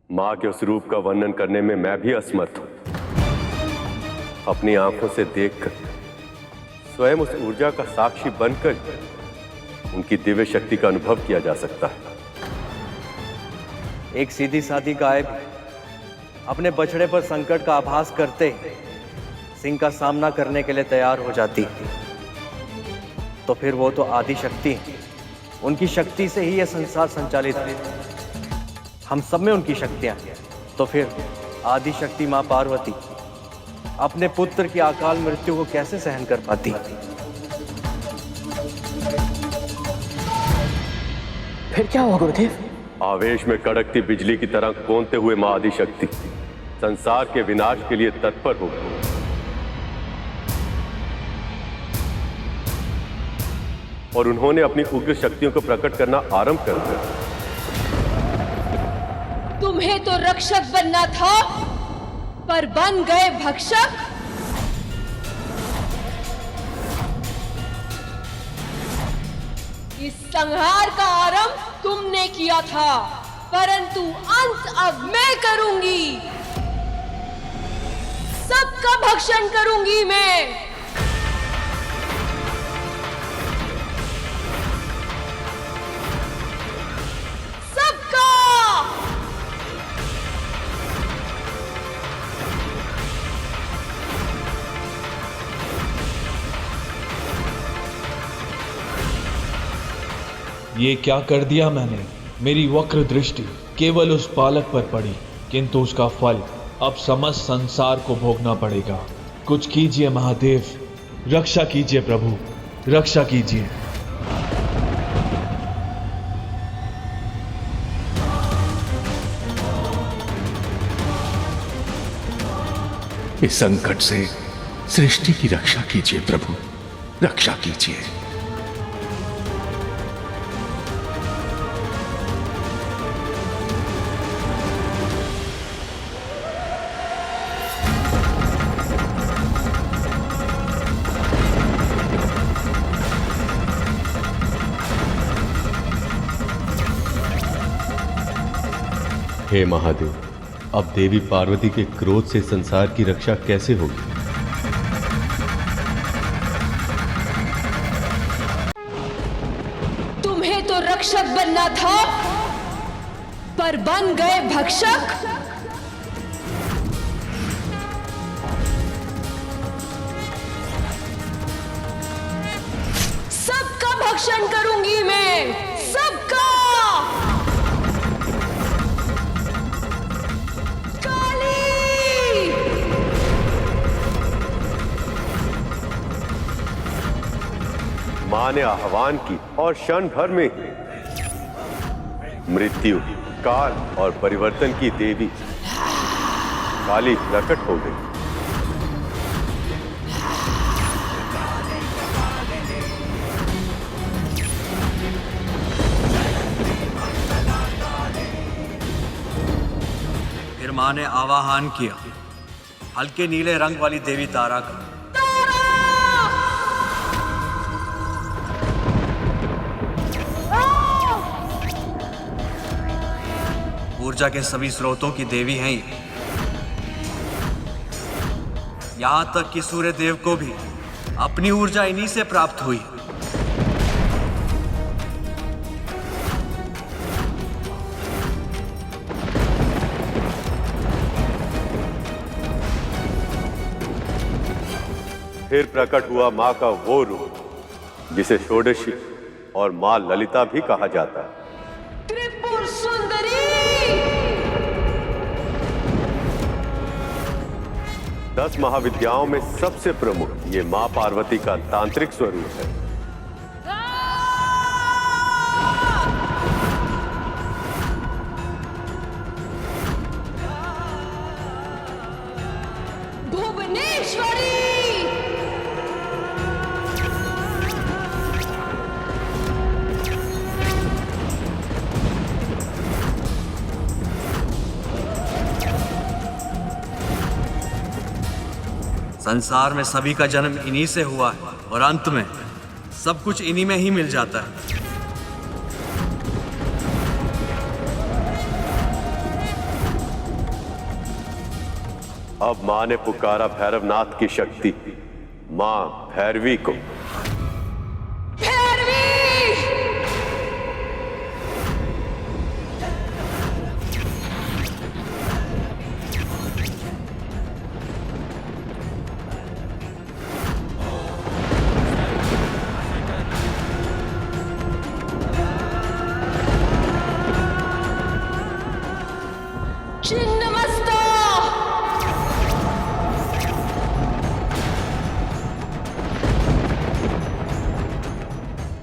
मां के उस रूप का वर्णन करने में मैं भी असमर्थ हूं। अपनी आंखों से देखकर, स्वयं उस ऊर्जा का साक्षी बनकर उनकी दिव्य शक्ति का अनुभव किया जा सकता है। एक सीधी सादी गाय भी अपने बछड़े पर संकट का आभास करते ही सिंह का सामना करने के लिए तैयार हो जाती, तो फिर वो तो आदि शक्ति है। उनकी शक्ति से ही यह संसार संचालित है। हम सब में उनकी शक्तियां हैं। तो फिर आदि शक्ति मां पार्वती अपने पुत्र की अकाल मृत्यु को कैसे सहन कर पाती? फिर क्या हुआ गुरुदेव? आवेश में कड़कती बिजली की तरह कौंधते हुए मां आदि शक्ति संसार के विनाश के लिए तत्पर हो गई। और उन्होंने अपनी उग्र शक्तियों को प्रकट करना आरंभ कर दिया। तुम्हें तो रक्षक बनना था, पर बन गए भक्षक। इस संहार का आरंभ तुमने किया था, परंतु अंत अब मैं करूंगी। सबका भक्षण करूंगी मैं। ये क्या कर दिया मैंने? मेरी वक्र दृष्टि केवल उस बालक पर पड़ी, किंतु उसका फल अब समस्त संसार को भोगना पड़ेगा। कुछ कीजिए महादेव, रक्षा कीजिए प्रभु, रक्षा कीजिए। इस संकट से सृष्टि की रक्षा कीजिए प्रभु, रक्षा कीजिए। हे महादेव, अब देवी पार्वती के क्रोध से संसार की रक्षा कैसे होगी? तुम्हें तो रक्षक बनना था, पर बन गए भक्षक। सबका भक्षण करूंगी मैं, सबका। मां ने आह्वान की और क्षण भर में मृत्यु, काल और परिवर्तन की देवी काली प्रकट हो गई। फिर मां ने आवाहन किया हल्के नीले रंग वाली देवी तारा का। ऊर्जा के सभी स्रोतों की देवी हैं ये। यहां तक कि सूर्य देव को भी अपनी ऊर्जा इन्हीं से प्राप्त हुई। फिर प्रकट हुआ मां का वो रूप जिसे षोडशी और मां ललिता भी कहा जाता है। त्रिपुर सुंदरी। 10 महाविद्याओं में सबसे प्रमुख ये मां पार्वती का तांत्रिक स्वरूप है। भुवनेश्वरी! संसार में सभी का जन्म इन्हीं से हुआ है और अंत में सब कुछ इन्हीं में ही मिल जाता है। अब मां ने पुकारा भैरवनाथ की शक्ति, मां भैरवी को।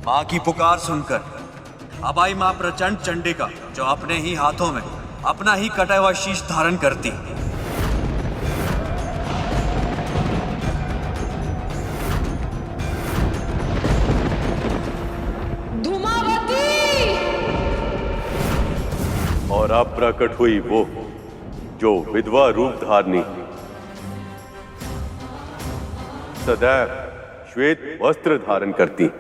मां की पुकार सुनकर अब आई मां प्रचंड चंडिका, जो अपने ही हाथों में अपना ही कटा हुआ शीश धारण करती। धूमावती! और अब प्रकट हुई वो जो विधवा रूप धारनी, सदैव श्वेत वस्त्र धारण करती।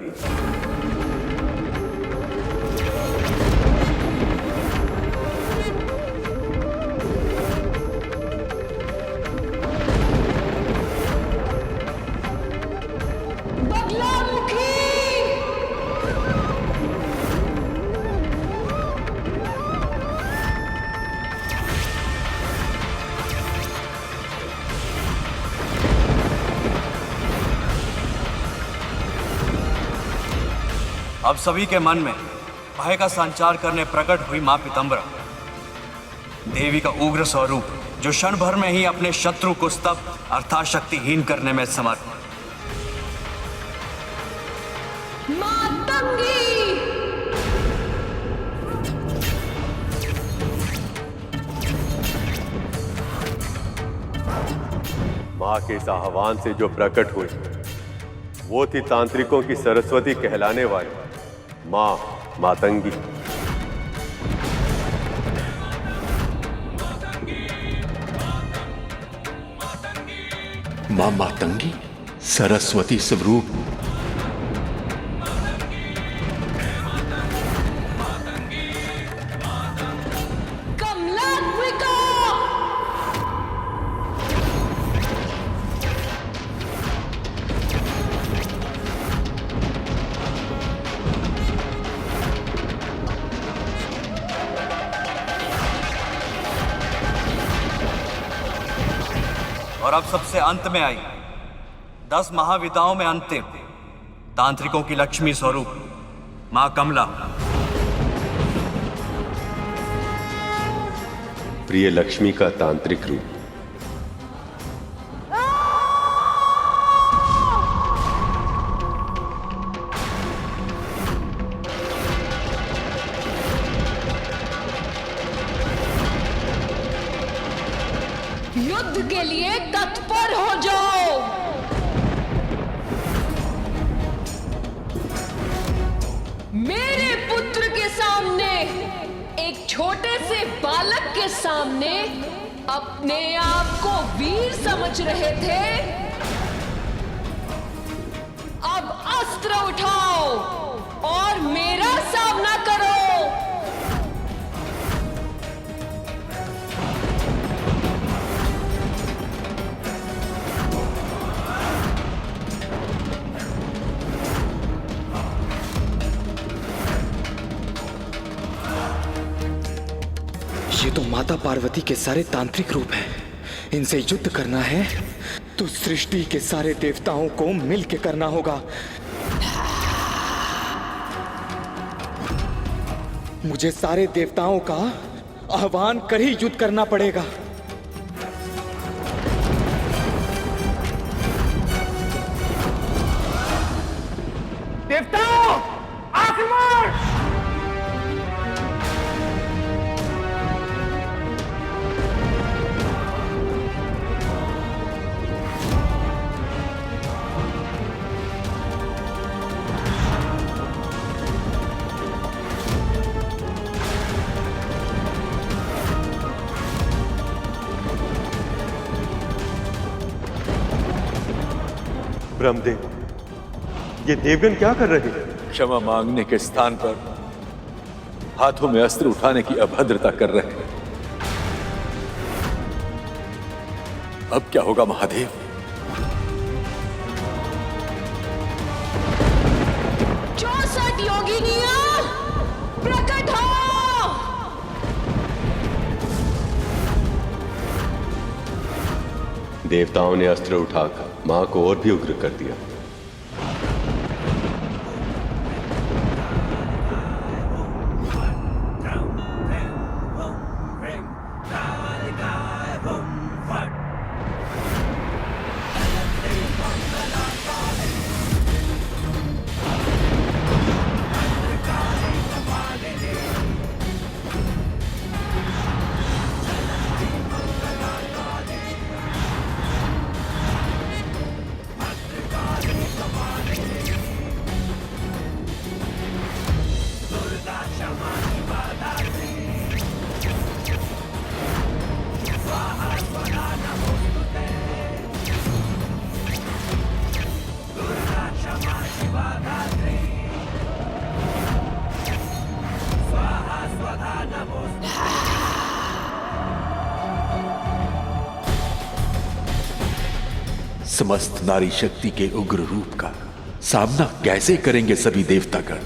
अब सभी के मन में भय का संचार करने प्रकट हुई मां पीतंबरा, देवी का उग्र स्वरूप, जो क्षण भर में ही अपने शत्रु को स्तब्ध अर्थात शक्तिहीन करने में समर्थ। मातंगी! मां के इस आह्वान से जो प्रकट हुई वो थी तांत्रिकों की सरस्वती कहलाने वाली मां मातंगी। मां मातंगी सरस्वती स्वरूप। और अब सबसे अंत में आई 10 महाविद्याओं में अंतिम तांत्रिकों की लक्ष्मी स्वरूप मां कमला। प्रिय लक्ष्मी का तांत्रिक रूप। युद्ध के लिए तत्पर हो जाओ। मेरे पुत्र के सामने, एक छोटे से बालक के सामने अपने आप को वीर समझ रहे थे। अब अस्त्र उठाओ और मेरा सामना करो। ये तो माता पार्वती के सारे तांत्रिक रूप हैं। इनसे युद्ध करना है तो सृष्टि के सारे देवताओं को मिलके करना होगा। मुझे सारे देवताओं का आह्वान कर ही युद्ध करना पड़ेगा। ब्रह्मदेव, ये देवगण क्या कर रहे हैं? क्षमा मांगने के स्थान पर हाथों में अस्त्र उठाने की अभद्रता कर रहे हैं। अब क्या होगा महादेव? चौसठ योगिनियां प्रकट हो। देवताओं ने अस्त्र उठाकर मां को और भी उग्र कर दिया। समस्त नारी शक्ति के उग्र रूप का सामना कैसे करेंगे सभी देवतागण?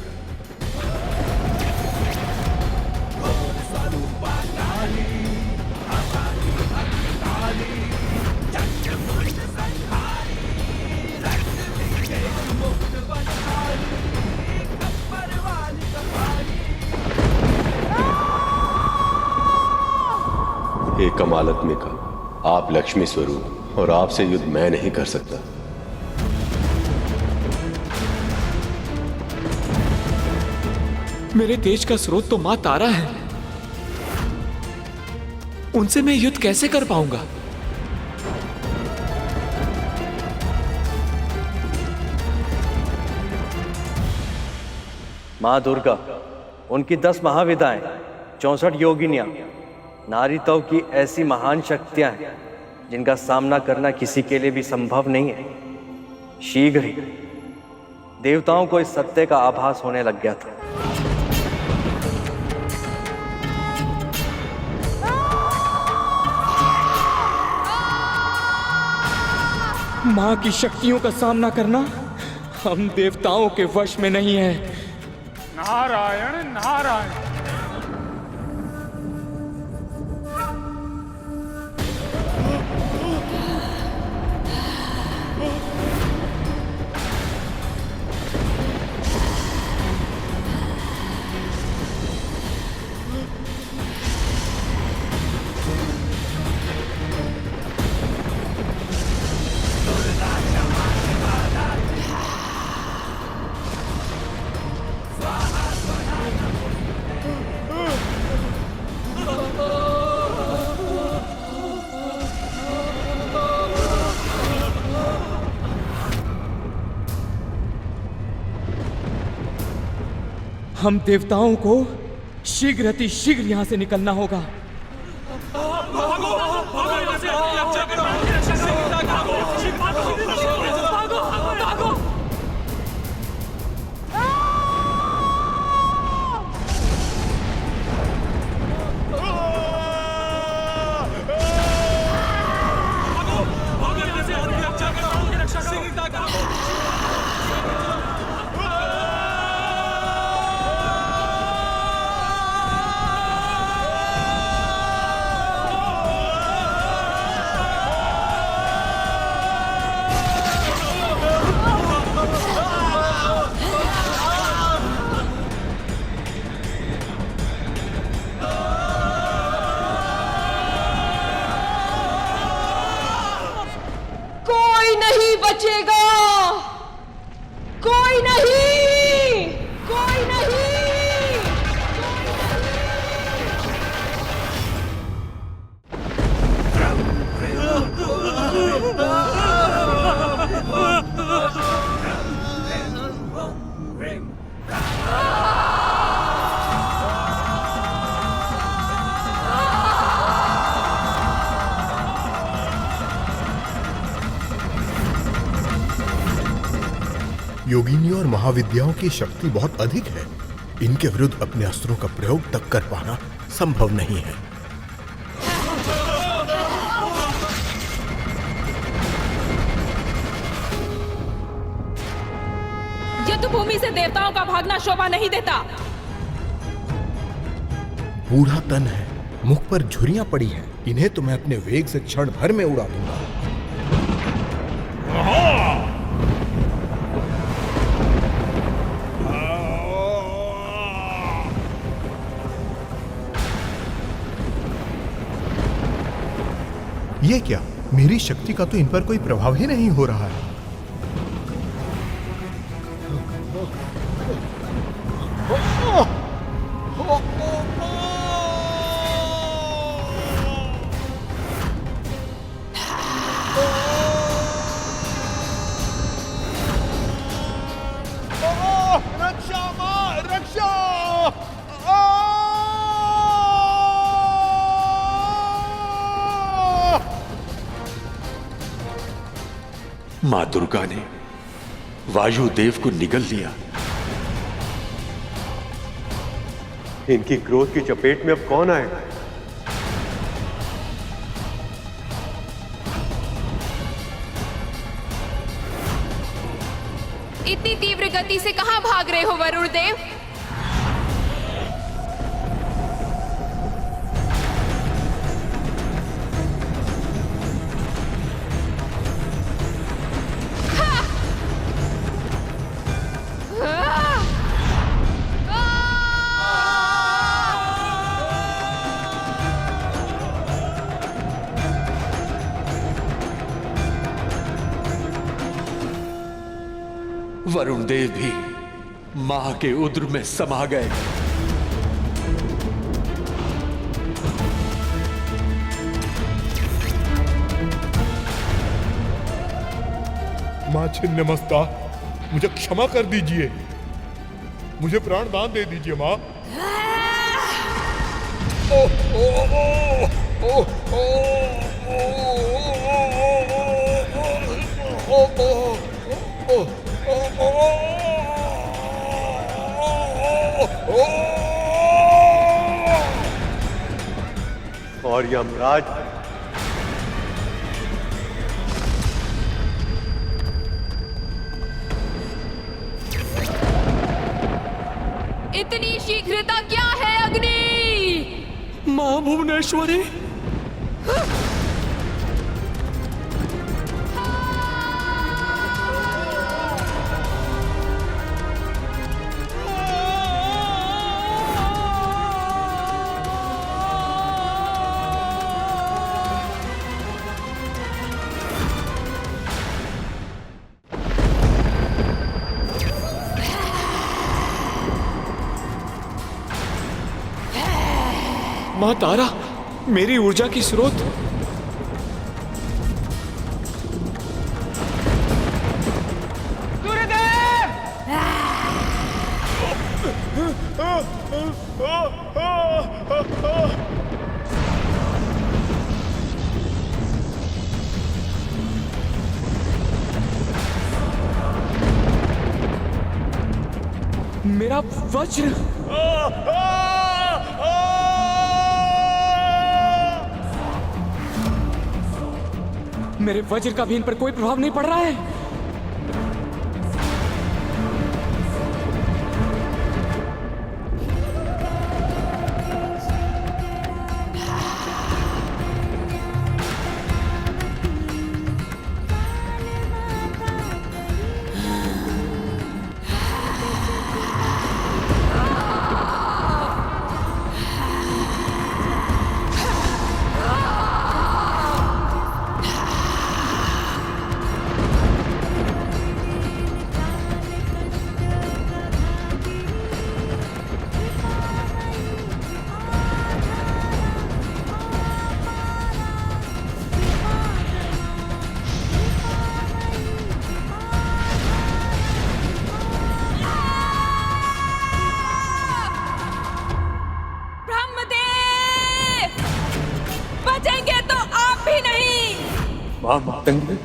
हे कमालात्मिका, आप लक्ष्मी स्वरूप और आपसे युद्ध मैं नहीं कर सकता। मेरे तेज का स्रोत तो मां तारा है, उनसे मैं युद्ध कैसे कर पाऊंगा? मां दुर्गा, उनकी 10 महाविदाएं, 64 योगिनियां, नारीत्व की ऐसी महान शक्तियां हैं जिनका सामना करना किसी के लिए भी संभव नहीं है। शीघ्र ही देवताओं को इस सत्य का आभास होने लग गया था। मां की शक्तियों का सामना करना हम देवताओं के वश में नहीं है। नारायण नारायण। हम देवताओं को शीघ्र अति शीघ्र यहां से निकलना होगा। योगिनियों और महाविद्याओं की शक्ति बहुत अधिक है। इनके विरुद्ध अपने अस्त्रों का प्रयोग तक कर पाना संभव नहीं है। युद्ध भूमि से देवताओं का भागना शोभा नहीं देता। बूढ़ा तन है, मुख पर झुर्रियां पड़ी हैं। इन्हें तो मैं अपने वेग से क्षण भर में उड़ा दूंगा। ये क्या? मेरी शक्ति का तो इन पर कोई प्रभाव ही नहीं हो रहा है। मां दुर्गा ने वायुदेव को निगल लिया। इनकी क्रोध की चपेट में अब कौन आएगा? इतनी तीव्र गति से कहां भाग रहे हो वरुण देव? वरुण देव भी मां के उद्र में समा गए। मां छिन्नमस्ता, मुझे क्षमा कर दीजिए। मुझे प्राण दान दे दीजिए मां। और यमराज इतनी शीघ्रता क्या है अग्नि? मां भुवनेश्वरी, मां तारा, मेरी ऊर्जा की स्रोत। मेरा वज्र। मेरे वज्र का भी इन पर कोई प्रभाव नहीं पड़ रहा है। मां मातंगी,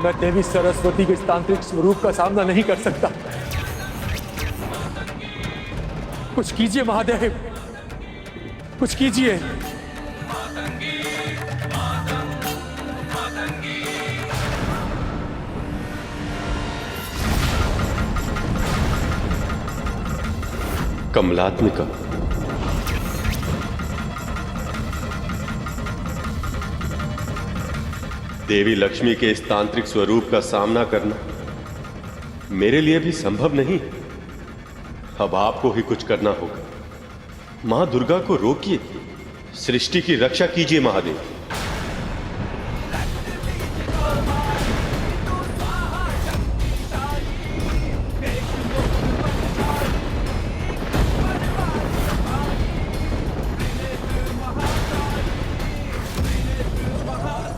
मैं देवी सरस्वती के इस तांत्रिक स्वरूप का सामना नहीं कर सकता। कुछ कीजिए महादेव, कुछ कीजिए। कमलात्मिका, देवी लक्ष्मी के इस तांत्रिक स्वरूप का सामना करना मेरे लिए भी संभव नहीं। अब आपको ही कुछ करना होगा। मां दुर्गा को रोकिए, सृष्टि की रक्षा कीजिए महादेव।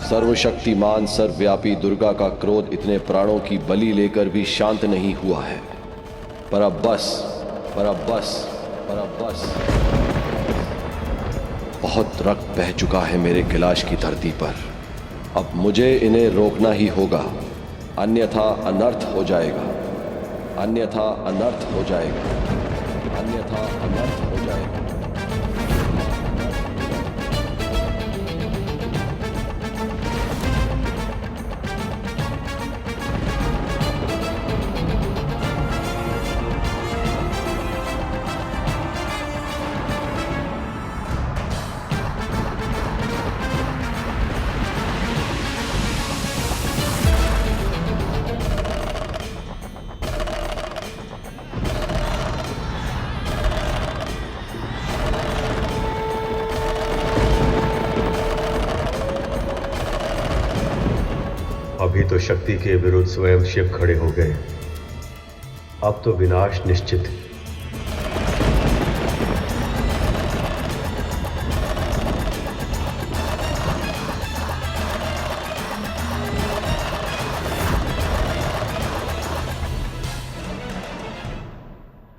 सर्वशक्तिमान सर्वव्यापी दुर्गा का क्रोध इतने प्राणों की बलि लेकर भी शांत नहीं हुआ है। पर अब बस, पर अब बस, पर अब बस। बहुत रक्त बह चुका है मेरे कैलाश की धरती पर। अब मुझे इन्हें रोकना ही होगा, अन्यथा अनर्थ हो जाएगा, अन्यथा अनर्थ हो जाएगा, अन्यथा अनर्थ हो जाएगा। अभी तो शक्ति के विरुद्ध स्वयं शिव खड़े हो गए, अब तो विनाश निश्चित है।